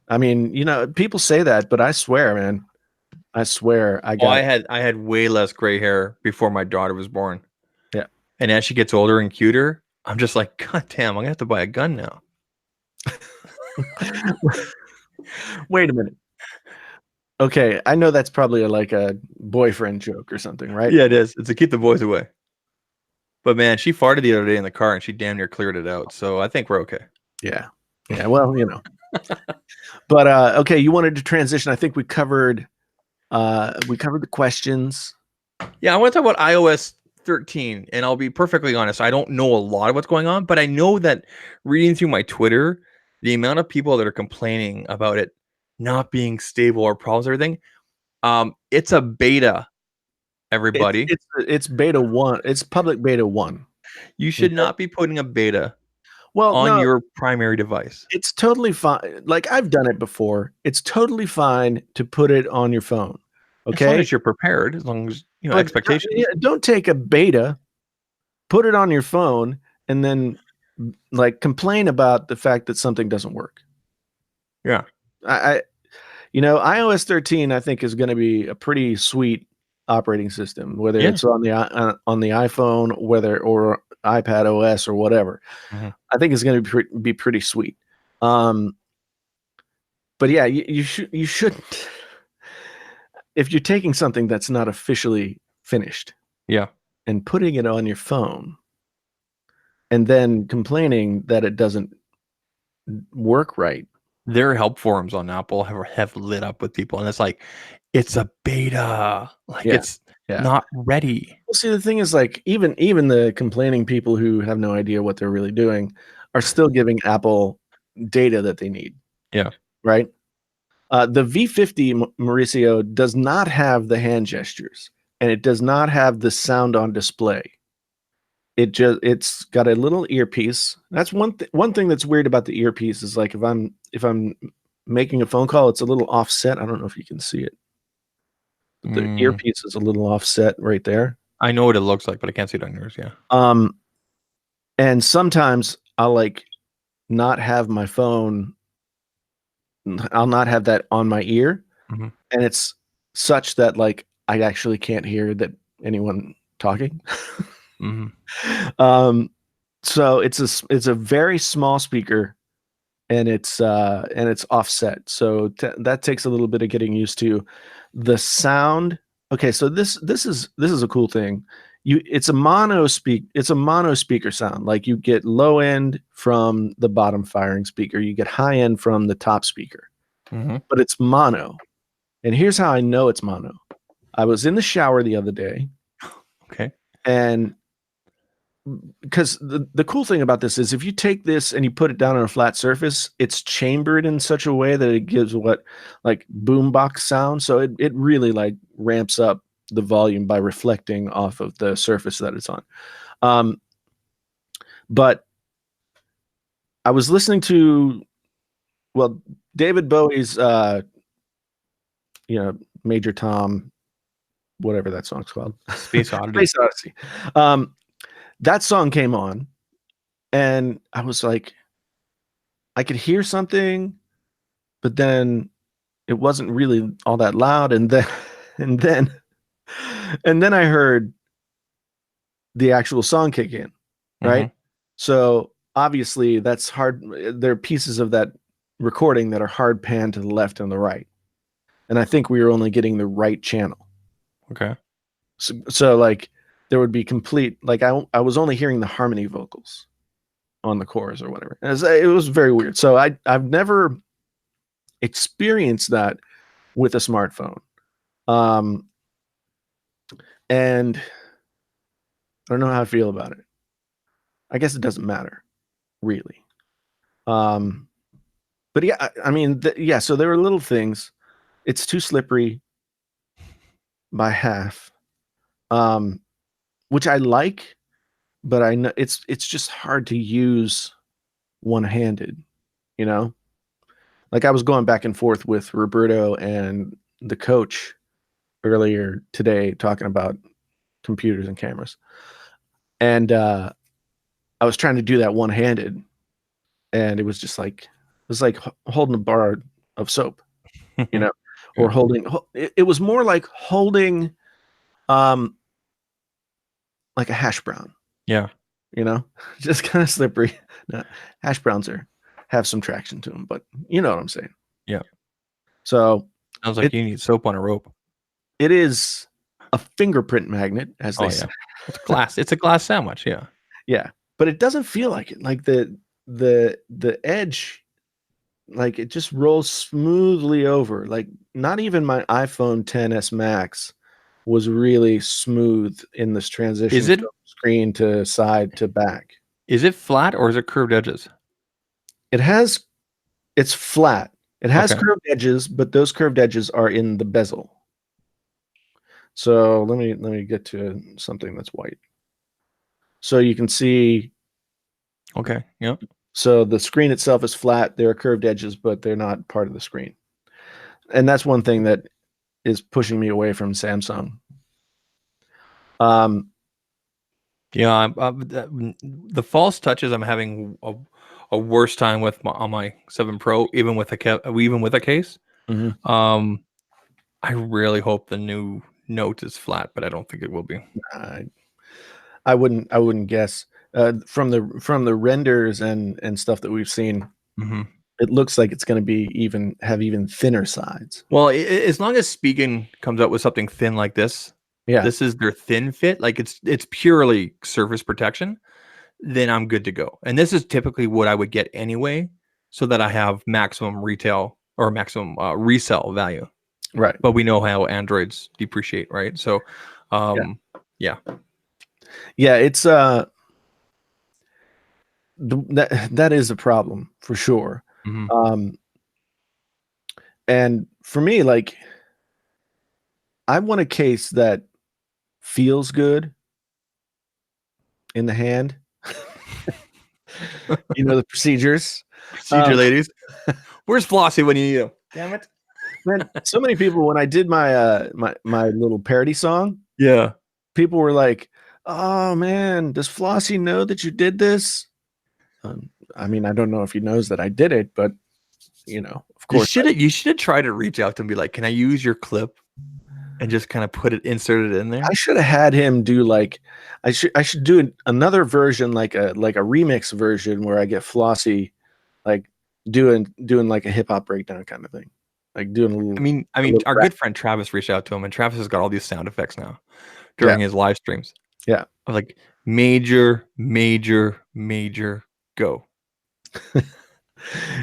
I mean, people say that, but I swear, man, I had way less gray hair before my daughter was born. Yeah. And as she gets older and cuter, I'm just like, God damn, I'm gonna have to buy a gun now. Wait a minute. Okay, I know that's probably like a boyfriend joke or something, right? Yeah, it is. It's to keep the boys away. But man, she farted the other day in the car and she damn near cleared it out. So I think we're okay. Yeah. Well, But okay, you wanted to transition. I think we covered the questions. Yeah, I want to talk about iOS 13, and I'll be perfectly honest, I don't know a lot of what's going on, but I know that reading through my Twitter, the amount of people that are complaining about it not being stable or problems, everything, it's a beta, everybody. It's beta 1. It's public beta 1. You should not be putting a beta on your primary device. It's totally fine. Like, I've done it before. It's totally fine to put it on your phone. Okay, as long as you're prepared, as long as expectations. Don't take a beta, put it on your phone, and then complain about the fact that something doesn't work. Yeah, iOS 13 I think is going to be a pretty sweet operating system, whether it's on the iPhone, or iPad OS or whatever. I think it's going to be pretty sweet. But yeah, you shouldn't. If you're taking something that's not officially finished, and putting it on your phone, and then complaining that it doesn't work right. Their help forums on Apple have lit up with people, and it's like, it's a beta, like it's not ready. Well, see, the thing is, like, even the complaining people who have no idea what they're really doing are still giving Apple data that they need. Yeah. Right. The V50 Mauricio does not have the hand gestures, and it does not have the sound on display. It's got a little earpiece. That's one thing that's weird about the earpiece is, like, if I'm making a phone call, it's a little offset. I don't know if you can see it. But the earpiece is a little offset right there. I know what it looks like, but I can't see it on yours. Yeah. And sometimes I'll, like, not have my phone. I'll not have that on my ear, and it's such that, like, I actually can't hear that anyone talking. So it's a very small speaker, and it's offset. So that takes a little bit of getting used to. The sound. Okay, so this is a cool thing. It's a mono speaker sound. Like, you get low end from the bottom firing speaker, you get high end from the top speaker, but it's mono. And here's how I know it's mono. I was in the shower the other day. Okay. And because the cool thing about this is, if you take this and you put it down on a flat surface, it's chambered in such a way that it gives like boombox sound. So it really, like, ramps up the volume by reflecting off of the surface that it's on. But I was listening to, well, David Bowie's, Major Tom, whatever that song's called. Space Oddity. Space Odyssey. That song came on, and I was like, I could hear something, but then it wasn't really all that loud. And then I heard the actual song kick in, right? So obviously that's hard. There are pieces of that recording that are hard panned to the left and the right. And I think we were only getting the right channel. Okay. So like, there would be complete, like, I was only hearing the harmony vocals on the chorus or whatever. And it was very weird. So I've never experienced that with a smartphone. And I don't know how I feel about it. I guess it doesn't matter, really. But yeah, I mean, so there were little things. It's too slippery by half. Which I like, but I know it's just hard to use one-handed, you know? Like, I was going back and forth with Roberto and the coach earlier today talking about computers and cameras. And I was trying to do that one-handed, and it was just like, holding a bar of soap, you know, or holding, it was more like holding like a hash brown. Yeah. You know, just kind of slippery. No, hash browns have some traction to them, but you know what I'm saying. Yeah. So sounds like you need soap on a rope. It is a fingerprint magnet, as they say. It's glass. It's a glass sandwich. Yeah. Yeah, but it doesn't feel like it. Like the edge, like, it just rolls smoothly over. Like, not even my iPhone XS Max was really smooth in this transition. Is it from screen to side to back? Is it flat or is it curved edges? It's flat. It has curved edges, but those curved edges are in the bezel. So let me get to something that's white. So you can see. Okay. Yep. So the screen itself is flat. There are curved edges, but they're not part of the screen. And that's one thing that is pushing me away from Samsung. Yeah, the false touches I'm having a worse time with on my 7 Pro, even with a case. I really hope the new Note is flat, but I don't think it will be. I wouldn't guess. From the renders and stuff that we've seen, it looks like it's going to have even thinner sides. Well, as long as Spigen comes out with something thin like this, this is their thin fit. Like, it's purely surface protection. then I'm good to go. And this is typically what I would get anyway, so that I have maximum retail or maximum resale value. Right. But we know how Androids depreciate, right? So, yeah. It's that is a problem for sure. And for me, like, I want a case that feels good in the hand. You know, the procedures. Ladies. Where's Flossie when you need him? Damn it. Man, so many people, when I did my my little parody song, people were like, "Oh man, does Flossie know that you did this?" I mean, I don't know if he knows that I did it, but you know, of course, you should have tried to reach out to him and be like, "Can I use your clip?" And just kind of insert it in there. I should have had him do like, I should do another version, like a remix version where I get Flossie, like doing like a hip hop breakdown kind of thing, like doing a little. I mean, our good friend Travis reached out to him, and Travis has got all these sound effects now during his live streams. Yeah, like major, major, major, go.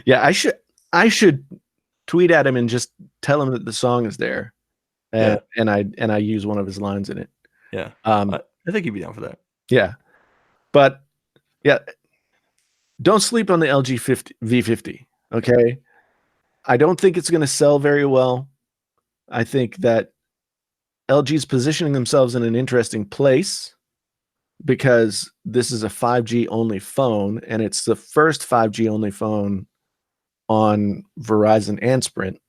Yeah, I should tweet at him and just tell him that the song is there. And I use one of his lines in it. Yeah. I think he'd be down for that. Yeah. But yeah, don't sleep on the LG V50. Okay. I don't think it's going to sell very well. I think that LG's positioning themselves in an interesting place because this is a 5G only phone, and it's the first 5G only phone on Verizon and Sprint.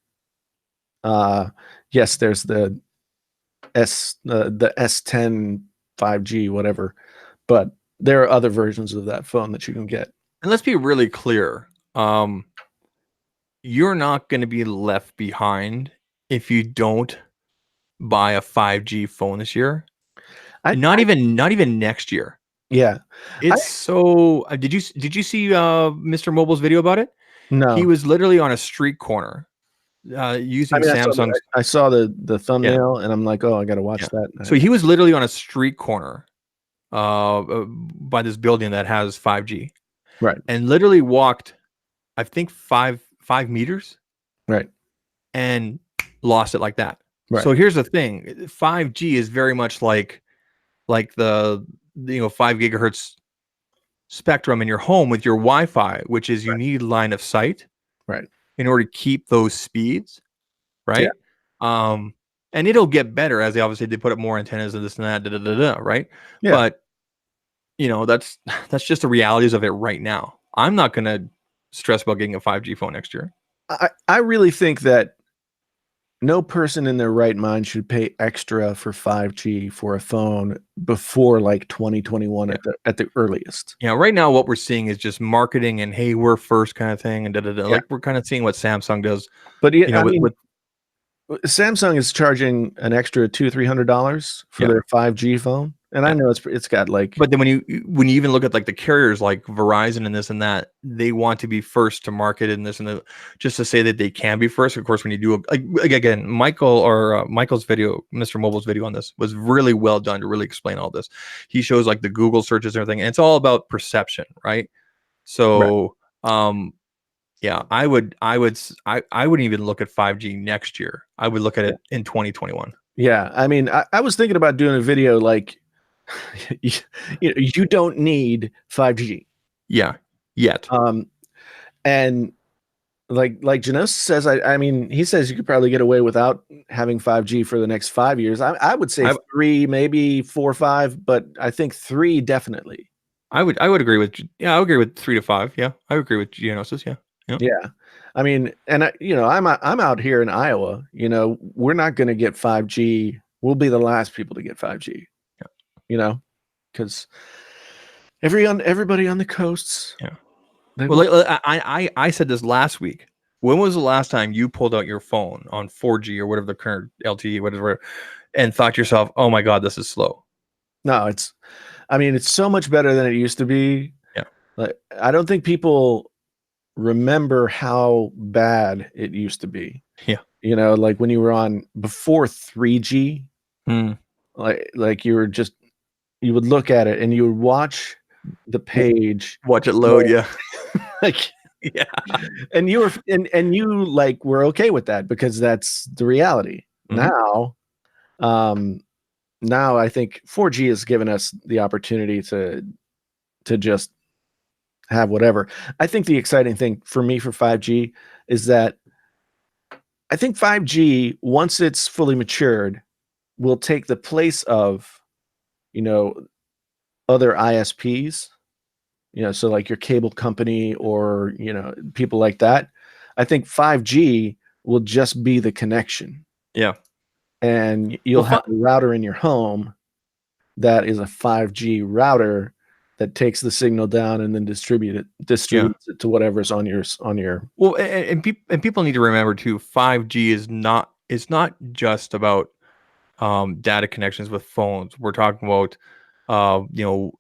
Yes, there's the S10 5G, whatever, but there are other versions of that phone that you can get. And let's be really clear. You're not going to be left behind if you don't buy a 5G phone this year. Not even next year. Yeah. It's did you see Mr. Mobile's video about it? No. He was literally on a street corner using Samsung. I saw the thumbnail and I'm like, oh, I got to watch that. So he was literally on a street corner by this building that has 5G. Right. And literally walked, I think 5 meters. Right. And lost it like that. Right. So here's the thing. 5G is very much like the 5 gigahertz spectrum in your home with your Wi-Fi, which is you need line of sight. Right. In order to keep those speeds. Right. Yeah. And it'll get better as they put up more antennas and this and that, right? Yeah. But that's just the realities of it right now. I'm not gonna stress about getting a 5G phone next year. I really think that no person in their right mind should pay extra for 5G for a phone before like 2021 at the earliest. Yeah, right now what we're seeing is just marketing and hey, we're first kind of thing and like we're kind of seeing what Samsung does. But Samsung is charging an extra $200-300 for their 5G phone. And I know it's got like, but then when you even look at like the carriers like Verizon and this and that, they want to be first to market in this and that, just to say that they can be first. Of course, when you do again, Michael's video, Mr. Mobile's video on this was really well done to really explain all this. He shows like the Google searches and everything, and it's all about perception, right? So, yeah, I wouldn't even look at 5G next year. I would look at it in 2021. Yeah, I mean, I was thinking about doing a video like, you don't need 5G. Yeah, yet. And like Janos says, I mean, he says you could probably get away without having 5G for the next 5 years. I would say 3, maybe 4 or 5, but I think 3 definitely. I would agree with I would agree with 3 to 5. Yeah, I would agree with Gianosis. Yeah. I mean, and I'm out here in Iowa. We're not going to get 5G. We'll be the last people to get 5G. Because everybody on the coasts. Yeah. Well, I said this last week. When was the last time you pulled out your phone on 4G or whatever the current LTE, whatever, and thought to yourself, "Oh my God, this is slow"? No, it's so much better than it used to be. Yeah. Like, I don't think people remember how bad it used to be. Yeah. Like when you were on before 3G, like you would look at it and you would watch the page. Watch it load. Yeah. Like, Yeah. and you were and you like were okay with that because that's the reality. Now, now I think 4G has given us the opportunity to just have whatever. I think the exciting thing for me for 5G is that I think 5G, once it's fully matured, will take the place of, you know, other ISPs, you know, so like your cable company or, you know, people like that. I think 5G will just be the connection. Yeah. And you'll have a router in your home that is a 5G router that takes the signal down and then distributes it to whatever's on your. Well, and people need to remember too, 5G is not just about data connections with phones. We're talking about you know,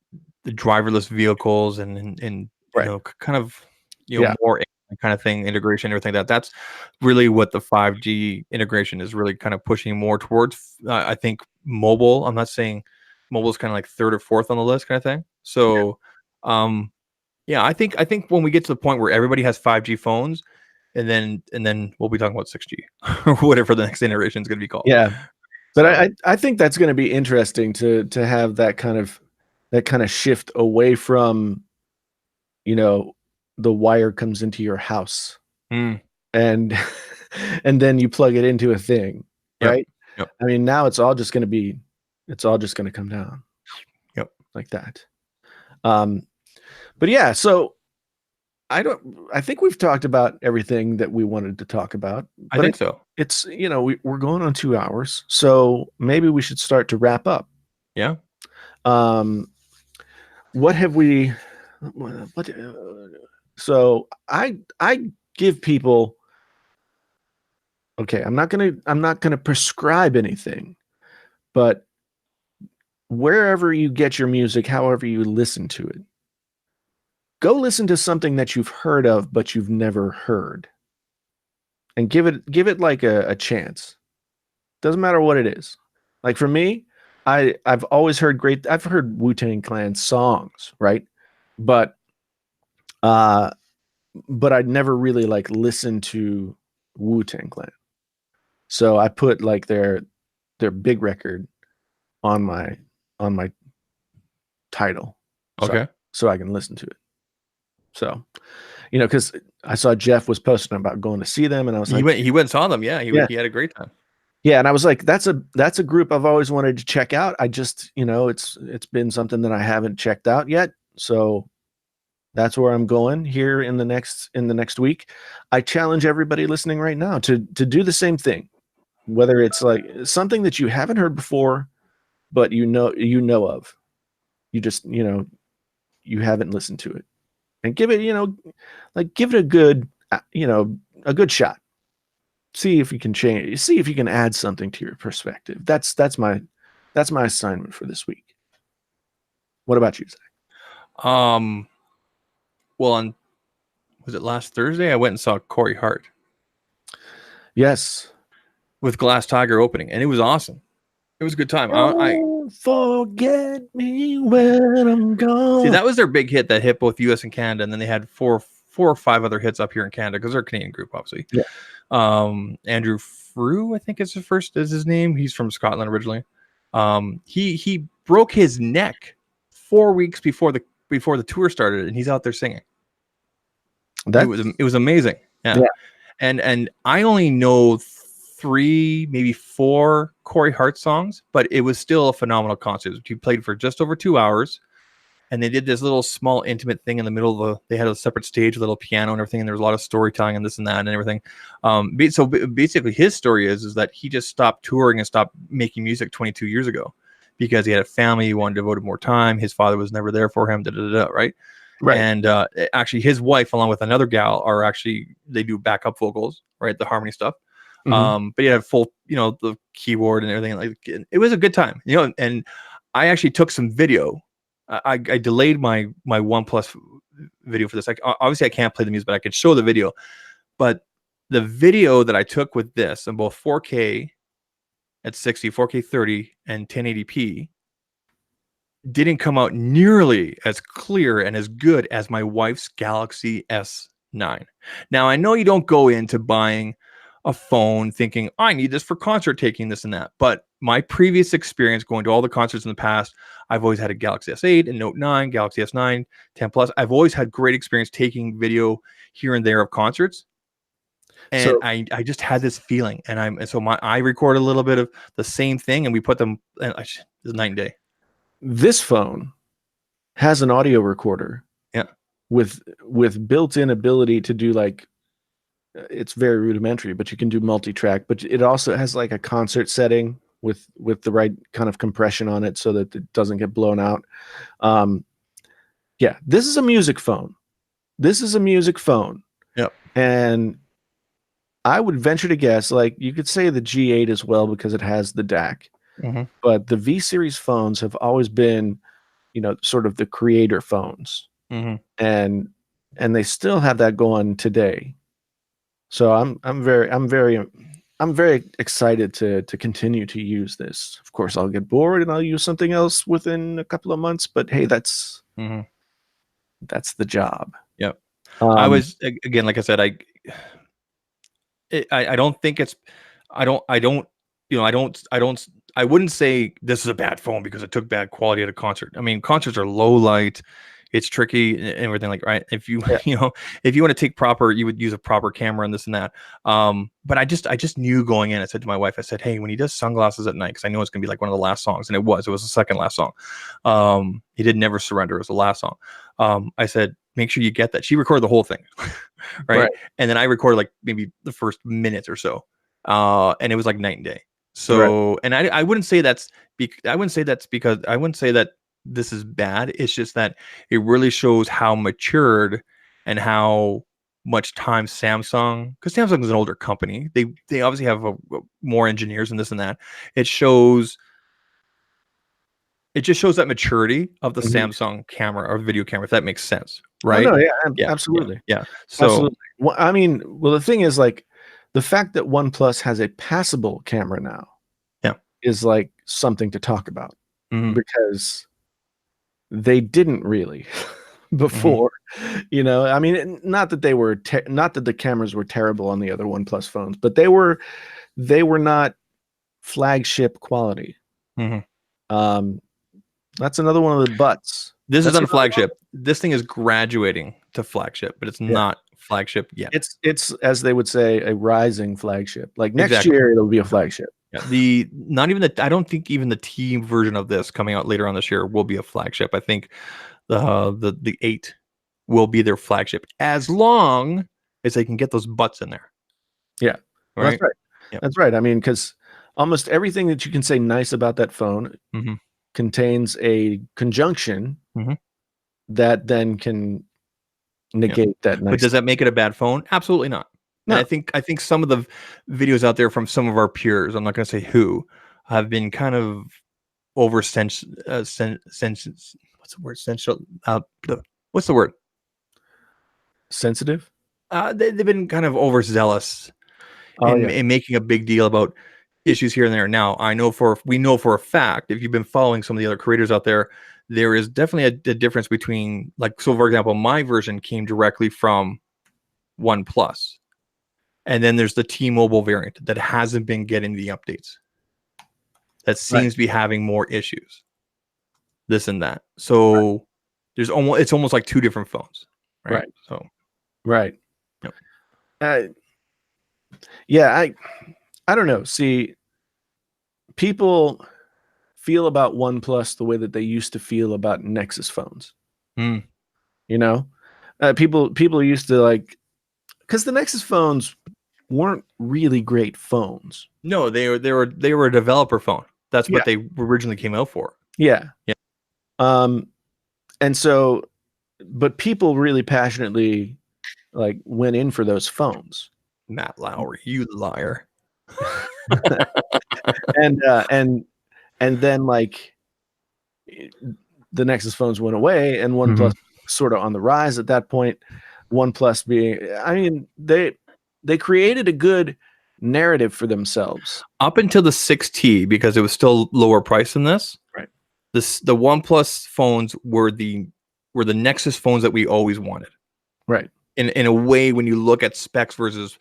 the driverless vehicles and you know, kind of, you know, more kind of thing, integration, everything that's really what the 5G integration is really kind of pushing more towards. I think mobile. I'm not saying mobile is kind of like third or fourth on the list kind of thing. So yeah, I think when we get to the point where everybody has 5G phones, and then we'll be talking about 6G or whatever the next iteration is going to be called. Yeah, but I think that's going to be interesting to have that kind of shift away from, you know, the wire comes into your house and and then you plug it into a thing, right? Yep. I mean, now it's all just going to come down. Yep. Like that. But yeah, so I think we've talked about everything that we wanted to talk about. I think so. It's, you know, we're going on 2 hours, so maybe we should start to wrap up. Yeah. What have we? So I give people. Okay, I'm not gonna prescribe anything, but wherever you get your music, however you listen to it, go listen to something that you've heard of but you've never heard, and give it like a chance. Doesn't matter what it is. Like for me, I've always heard I've heard Wu-Tang Clan songs, right? But I'd never really like listened to Wu-Tang Clan. So I put like their big record on my title. Okay. So I can listen to it. So, you know, because I saw Jeff was posting about going to see them, and I was he went and saw them. Yeah, he had a great time. Yeah, and I was like, that's a group I've always wanted to check out. I just, you know, it's been something that I haven't checked out yet. So that's where I'm going here in the next week. I challenge everybody listening right now to do the same thing. Whether it's like something that you haven't heard before, but you know of. You just, you know, you haven't listened to it. And give it, you know, like give it a good, you know, a good shot. See if you can change. See if you can add something to your perspective. That's my assignment for this week. What about you, Zach? Well, was it last Thursday? I went and saw Corey Hart. Yes, with Glass Tiger opening, and it was awesome. It was a good time. Don't forget me when I'm gone. See, that was their big hit that hit both U.S. and Canada, and then they had four or five other hits up here in Canada because they're a Canadian group, obviously. Yeah. Andrew Frew, I think is his name. He's from Scotland originally. He broke his neck 4 weeks before the tour started, and he's out there singing. It was amazing. Yeah. And I only know 3, maybe 4 Corey Hart songs, but it was still a phenomenal concert. He played for just over 2 hours, and they did this little small intimate thing in the middle of they had a separate stage, a little piano and everything, and there was a lot of storytelling and this and that and everything. So basically his story is that he just stopped touring and stopped making music 22 years ago because he had a family, he wanted to devote more time, his father was never there for him, right? Right. And actually his wife, along with another gal, they do backup vocals, right? The harmony stuff. Mm-hmm. But he had full, you know, the keyboard and everything. Like it was a good time, you know. And I actually took some video. I delayed my OnePlus video for this. Obviously, I can't play the music, but I could show the video. But the video that I took with this in both 4K at 60, 4K 30, and 1080p didn't come out nearly as clear and as good as my wife's Galaxy S9. Now, I know you don't go into buying a phone thinking, I need this for concert taking, this and that. But my previous experience going to all the concerts in the past, I've always had a Galaxy S8 and Note 9, Galaxy S9, 10 Plus. I've always had great experience taking video here and there of concerts. And so, I just had this feeling, and I record a little bit of the same thing, and we put them. It's night and day. This phone has an audio recorder, with built-in ability to do like, it's very rudimentary, but you can do multi-track. But it also has like a concert setting with the right kind of compression on it so that it doesn't get blown out. Yeah, this is a music phone. Yep. And I would venture to guess, like, you could say the G8 as well because it has the DAC. Mm-hmm. But the V series phones have always been, sort of the creator phones. Mm-hmm. And they still have that going today. So I'm very excited to continue to use this. Of course, I'll get bored and I'll use something else within a couple of months, but hey, that's the job. Yep. I was, again, like I said, I don't think it's, I wouldn't say this is a bad phone because it took bad quality at a concert. I mean, concerts are low light, it's tricky and everything, like, right. If you, if you want to take proper, you would use a proper camera and this and that. But I just knew going in, I said to my wife, I said, hey, when he does Sunglasses at Night, cause I know it's going to be like one of the last songs. And it was the second last song. He did Never Surrender. It was the last song. I said, make sure you get that. She recorded the whole thing. Right. And then I recorded like maybe the first minute or so. And it was like night and day. So, and I wouldn't say that this is bad. It's just that it really shows how matured and how much time Samsung, because Samsung is an older company. They obviously have more engineers and this and that. It just shows that maturity of the Samsung camera or video camera, if that makes sense, right? Oh, no, yeah, absolutely. Yeah. So, absolutely. Well, I mean, the thing is, like, the fact that OnePlus has a passable camera now, is like something to talk about, because they didn't really before. I mean, not that they were not that the cameras were terrible on the other OnePlus phones, but they were not flagship quality. That's another one of the buts. This is on flagship. This thing is graduating to flagship, but it's not flagship yet. It's as they would say, a rising flagship. Like next year it'll be a flagship. Yeah. I don't think even the T version of this coming out later on this year will be a flagship. I think the 8 will be their flagship as long as they can get those butts in there. Yeah. Right? That's right. Yep. That's right. I mean, because almost everything that you can say nice about that phone contains a conjunction that then can negate that nice. But does that make it a bad phone? Absolutely not. No. And I think some of the videos out there from some of our peers, I'm not going to say who, have been kind of what's the word? What's the word? Sensitive? They've been kind of overzealous in making a big deal about issues here and there. Now, we know for a fact, if you've been following some of the other creators out there, there is definitely a difference between, like, so for example, my version came directly from OnePlus. And then there's the T-Mobile variant that hasn't been getting the updates. That seems to be having more issues. This and that. So it's almost like two different phones. Right. So. Right. Yep. I don't know. See, people feel about OnePlus the way that they used to feel about Nexus phones. People used to like, because the Nexus phones weren't really great phones. No, they were a developer phone. That's what they originally came out for. Yeah. And so, but people really passionately like went in for those phones. Matt Lowry, you liar. and then like the Nexus phones went away, and OnePlus sort of on the rise at that point. OnePlus being, I mean, they created a good narrative for themselves up until the 6T, because it was still lower price than this. Right. the OnePlus phones were the Nexus phones that we always wanted. Right. In a way, when you look at specs versus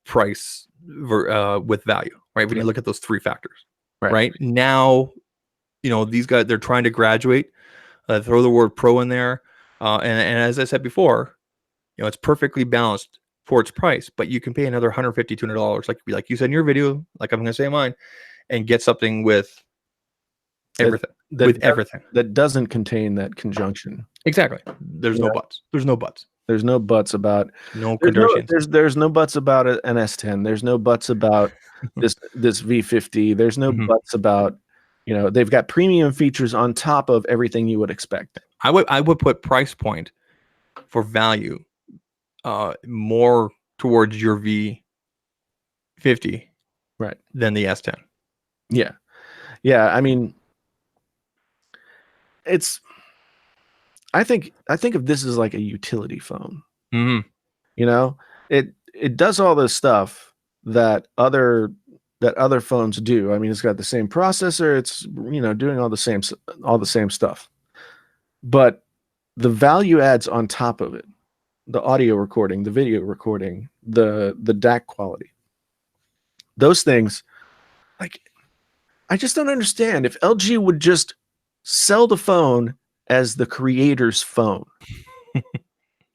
price with value, right? When you look at those three factors, right? Now, these guys, they're trying to graduate, throw the word pro in there. And as I said before, it's perfectly balanced for its price, but you can pay another $150, $200, like you said in your video, like I'm going to say in mine, and get something with everything. That doesn't contain that conjunction. Exactly. There's no buts. There's no buts. There's no buts about there's no buts about an S10. There's no buts about this V50. There's no buts about, they've got premium features on top of everything you would expect. I would put price point for value more towards your V50 than the S10. Yeah. Yeah, I mean, I think of this as like a utility phone. It does all this stuff that other phones do. I mean, it's got the same processor. It's doing all the same stuff. But the value adds on top of it, the audio recording, the video recording, the DAC quality, those things, like, I just don't understand. If LG would just sell the phone as the creator's phone,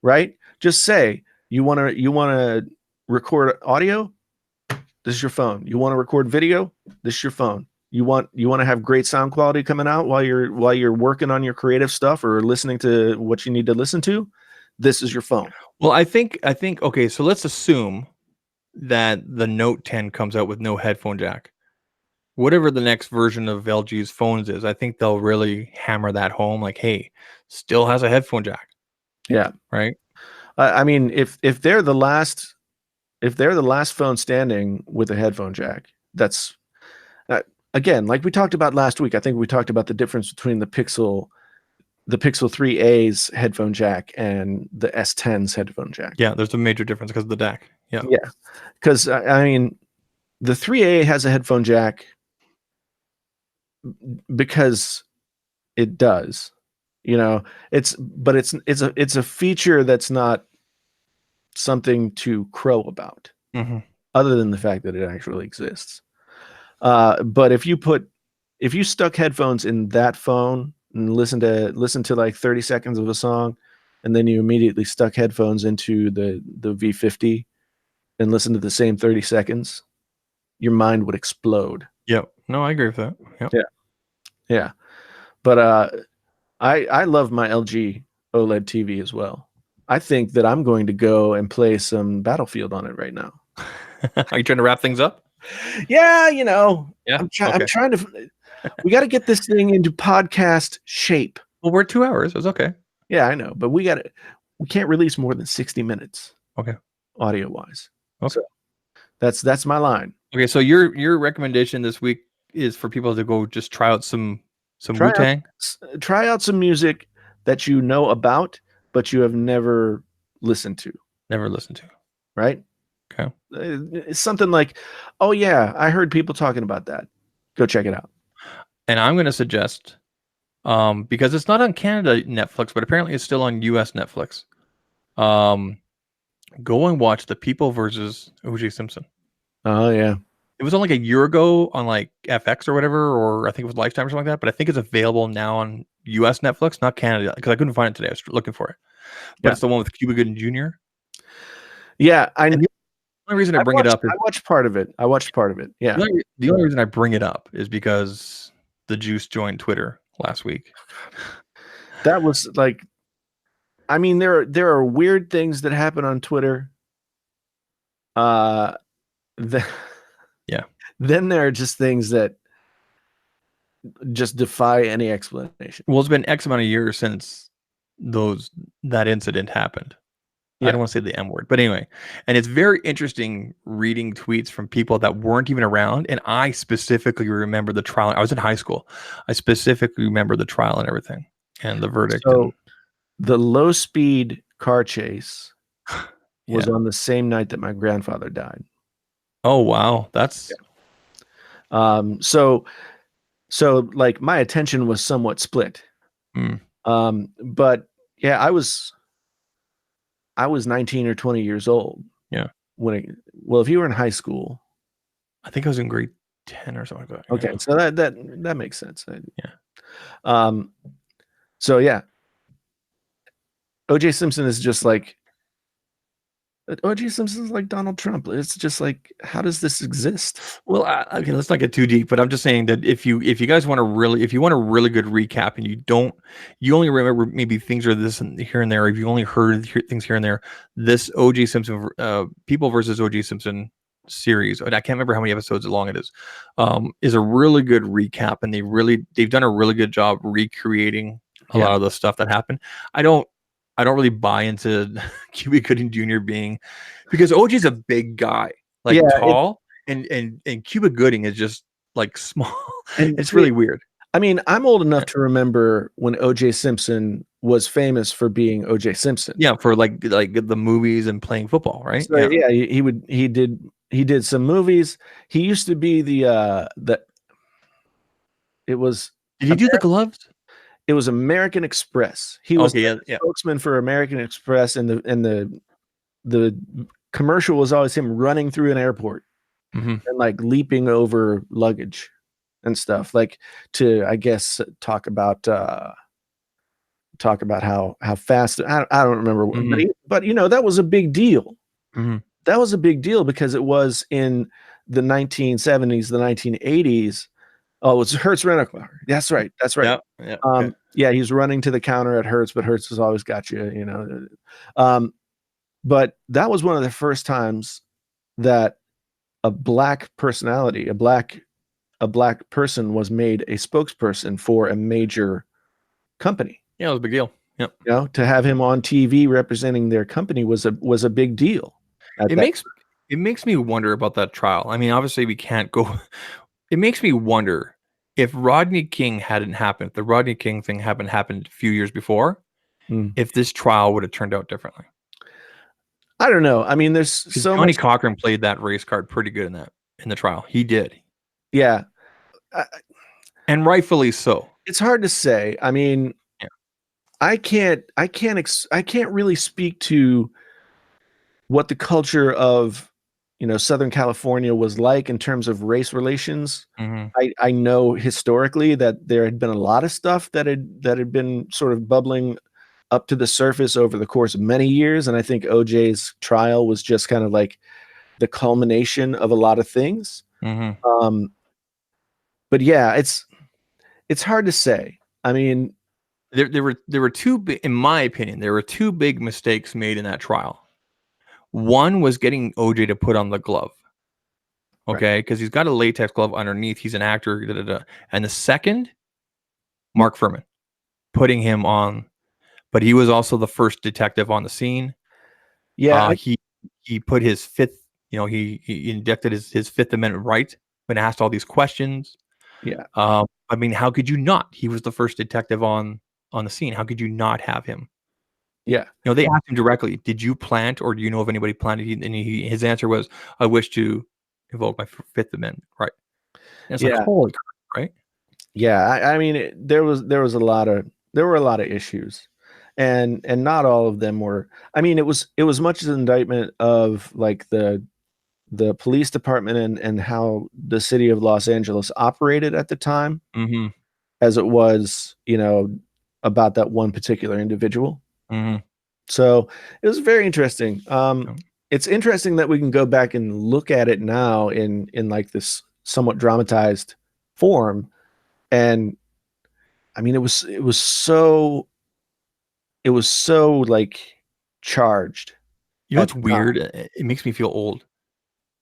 right? Just say you want to record audio, this is your phone. You want to record video, this is your phone. You want to have great sound quality coming out while you're working on your creative stuff or listening to what you need to listen to, this is your phone. Well, I think okay, so let's assume that the Note 10 comes out with no headphone jack. Whatever the next version of LG's phones is, I think they'll really hammer that home. Like, hey, still has a headphone jack. Yeah. Right. I mean, if they're the last phone standing with a headphone jack, that's again, like we talked about last week. I think we talked about the difference between the Pixel 3a's headphone jack and the S10's headphone jack. Yeah, there's a major difference because of the DAC. Yeah. Yeah. Because I mean, the 3A has a headphone jack because it does, it's a feature that's not something to crow about, other than the fact that it actually exists. But if you stuck headphones in that phone and listen to like 30 seconds of a song, and then you immediately stuck headphones into the V50 and listened to the same 30 seconds, your mind would explode. Yep. No, I agree with that. Yep. Yeah. Yeah. But I love my LG OLED TV as well. I think that I'm going to go and play some Battlefield on it right now. Are you trying to wrap things up? Yeah, Yeah. I'm trying to. We got to get this thing into podcast shape. Well, we're 2 hours. It's okay. Yeah, I know, but we can't release more than 60 minutes. Okay. Audio wise. Okay. So that's my line. Okay, so your recommendation this week is for people to go just try out some Wu-Tang? Try out some music that you know about, but you have never listened to. Never listened to. Right? Okay. It's something like, oh yeah, I heard people talking about that. Go check it out. And I'm going to suggest, because it's not on Canada Netflix, but apparently it's still on US Netflix. Go and watch The People versus O.J. Simpson. Oh yeah. It was only like a year ago on like FX or whatever, or I think it was Lifetime or something like that. But I think it's available now on US Netflix, not Canada, because I couldn't find it today. I was looking for it. But it's the one with Cuba Gooding Jr. Yeah, I know. The only reason I bring it up is I watched part of it. Yeah. The only reason I bring it up is because the Juice joined Twitter last week. That was like, I mean, there are weird things that happen on Twitter. Then there are just things that just defy any explanation. Well, it's been X amount of years since that incident happened. Yeah. I don't want to say the M word, but anyway. And it's very interesting reading tweets from people that weren't even around. And I specifically remember the trial. I was in high school. I specifically remember the trial and everything and the verdict. So the low speed car chase was on the same night that my grandfather died. Oh, wow. That's... So like my attention was somewhat split. But yeah, I was 19 or 20 years old. Yeah. Well, if you were in high school, I think I was in grade 10 or something like that. okay, Yeah. so that makes sense. Yeah. So yeah, O.J. Simpson is just like O.J. Simpson's like Donald Trump. It's just like, how does this exist? Well, okay, let's not get too deep, but I'm just saying that if you guys want if you want a really good recap and you only remember maybe things are this and here and there, if you only heard things here and there, this O.J. Simpson, People versus O.J. Simpson series, and I can't remember how many episodes long it is a really good recap, and they've done a really good job recreating a lot of the stuff that happened. I don't really buy into Cuba Gooding Jr. being, because OJ's a big guy, like tall, and Cuba Gooding is just like small. And it's really weird. I mean, I'm old enough to remember when O.J. Simpson was famous for being O.J. Simpson. Yeah, for like the movies and playing football, right? So, yeah, he did some movies. He used to be it was. Did he do the gloves? It was American Express. He was the spokesman for American Express, and the commercial was always him running through an airport and like leaping over luggage and stuff, like to, I guess, talk about how fast. I don't remember, but that was a big deal. That was a big deal because it was in the 1970s, the 1980s. Oh, it's Hertz Rent-A-Car. That's right. That's right. Yeah, he's running to the counter at Hertz, but Hertz has always got you, but that was one of the first times that a black personality, a black person was made a spokesperson for a major company. Yeah, it was a big deal. Yep. To have him on TV representing their company was a big deal. It makes me wonder about that trial. I mean, obviously we can't go. It makes me wonder if Rodney King hadn't happened, if the Rodney King thing happened a few years before, if this trial would have turned out differently. I don't know. I mean, there's so Johnny Cochran played that race card pretty good in the trial. He did. Yeah. And rightfully so. It's hard to say. I mean, I can't really speak to what the culture of Southern California was like in terms of race relations. I know historically that there had been a lot of stuff that had been sort of bubbling up to the surface over the course of many years, and I think OJ's trial was just kind of like the culmination of a lot of things. But yeah, it's hard to say. I mean, there were two, in my opinion, there were two big mistakes made in that trial. One was getting OJ to put on the glove. Okay, because he's got a latex glove underneath. He's an actor. And the second, Mark Furman, putting him on, but he was also the first detective on the scene. Yeah, he put his fifth. He injected his Fifth Amendment right when asked all these questions. Yeah. I mean, how could you not? He was the first detective on the scene. How could you not have him? Yeah. They asked him directly, did you plant, or do you know if anybody planted? His answer was, I wish to invoke my Fifth Amendment right. And it's like, holy crap, right? Yeah. I mean, there were a lot of issues, and not all of them were. I mean, it was much as an indictment of like the police department and how the city of Los Angeles operated at the time, as it was, about that one particular individual. So it was very interesting. It's interesting that we can go back and look at it now in like this somewhat dramatized form. And I mean, it was so like charged. It's weird. It makes me feel old.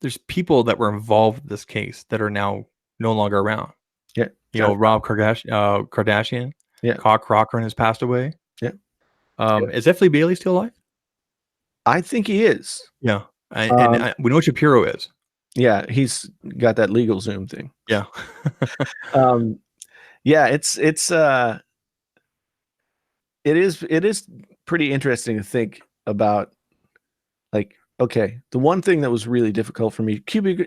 There's people that were involved in this case that are now no longer around. Yeah. Rob Kardashian. Yeah. Cochran has passed away. Yeah. Is F. Lee Bailey still alive? I think he is. Yeah. And we know what Shapiro is. Yeah. He's got that legal Zoom thing. Yeah. Yeah. It is pretty interesting to think about, like, okay, the one thing that was really difficult for me, Cuba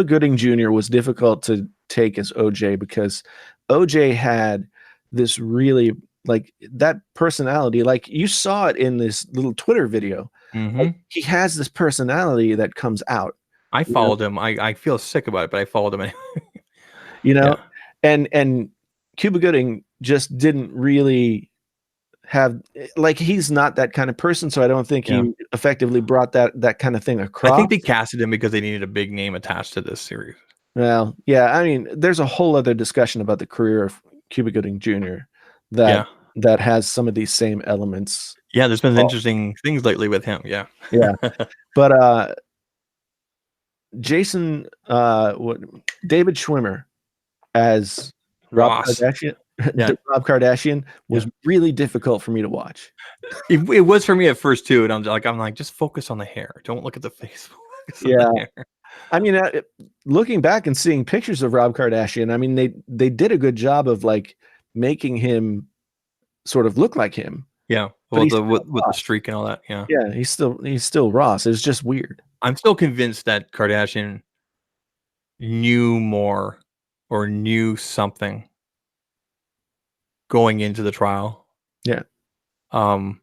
Gooding Jr. was difficult take as OJ, because OJ had this really like that personality. Like you saw it in this little Twitter video. Like, he has this personality that comes out. I followed him. I feel sick about it, but I followed him anyway. You know, and Cuba Gooding just didn't really have, like, he's not that kind of person, so I don't think he effectively brought that kind of thing across. I think they casted him because they needed a big name attached to this series. Well, yeah, I mean, there's a whole other discussion about the career of Cuba Gooding Jr. that has some of these same elements. Yeah, there's been interesting things lately with him. Yeah. But Jason, David Schwimmer as Rob Kardashian. Rob Kardashian was really difficult for me to watch. It was for me at first too, and I'm like, just focus on the hair. Don't look at the face. I mean, looking back and seeing pictures of Rob Kardashian, I mean, they did a good job of like making him sort of look like him. Yeah, well, with the streak and all that. Yeah, he's still Ross. It's just weird. I'm still convinced that Kardashian knew more or knew something going into the trial. Yeah. I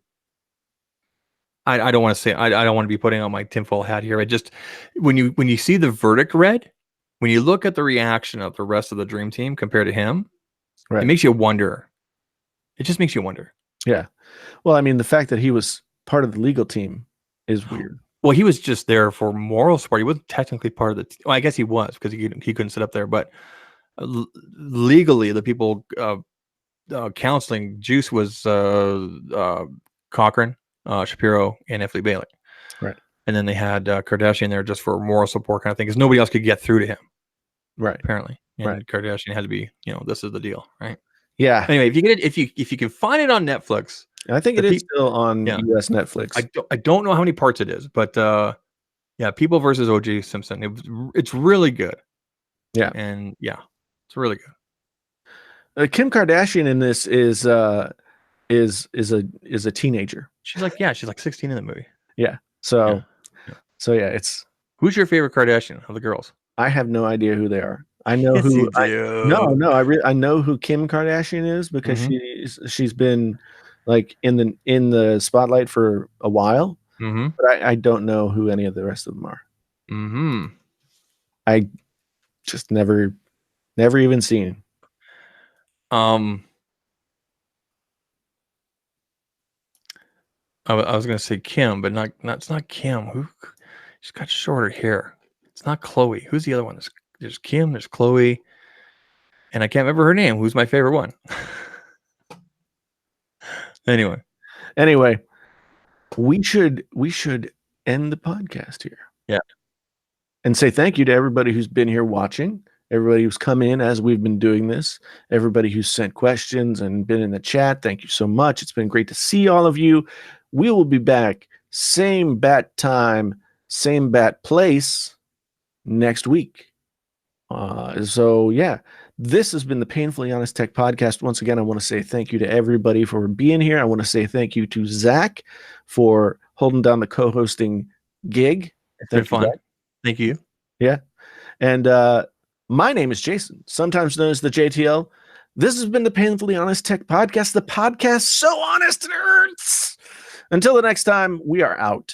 don't want to say, I don't want to be putting on my tinfoil hat here. I just, when you see the verdict read, when you look at the reaction of the rest of the Dream Team compared to him, it makes you wonder. It just makes you wonder. Yeah. Well, I mean, the fact that he was part of the legal team is weird. Well, he was just there for moral support. He wasn't technically part of the team. Well, I guess he was, because he couldn't sit up there. But legally, the people counseling Juice was Cochran, Shapiro, and F. Lee Bailey. Right. And then they had Kardashian there just for moral support kind of thing, because nobody else could get through to him. Right. Apparently. And Kardashian had to be, this is the deal, right? Yeah. Anyway, if you get it, if you can find it on Netflix, I think it is still on US Netflix. I don't know how many parts it is, but People versus O.J. Simpson. It's really good. Yeah. And it's really good. Kim Kardashian in this is a teenager. She's like 16 in the movie. Yeah. So it's. Who's your favorite Kardashian of the girls? I have no idea who they are. I know who. I know who Kim Kardashian is, because she's been like in the spotlight for a while. But I don't know who any of the rest of them are. I just never even seen. I was gonna say Kim, but it's not Kim. She's got shorter hair. It's not Chloe. Who's the other one? There's Kim, there's Chloe, and I can't remember her name. Who's my favorite one? Anyway, we should end the podcast here. Yeah. And say thank you to everybody who's been here watching, everybody who's come in as we've been doing this, everybody who's sent questions and been in the chat. Thank you so much. It's been great to see all of you. We will be back same bat time, same bat place next week. This has been the Painfully Honest Tech Podcast. Once again, I want to say thank you to everybody for being here. I want to say thank you to Zach for holding down the co-hosting gig. It's been fun. Thank you. Yeah. And my name is Jason, sometimes known as the JTL. This has been the Painfully Honest Tech Podcast, the podcast so honest it hurts. Until the next time, we are out.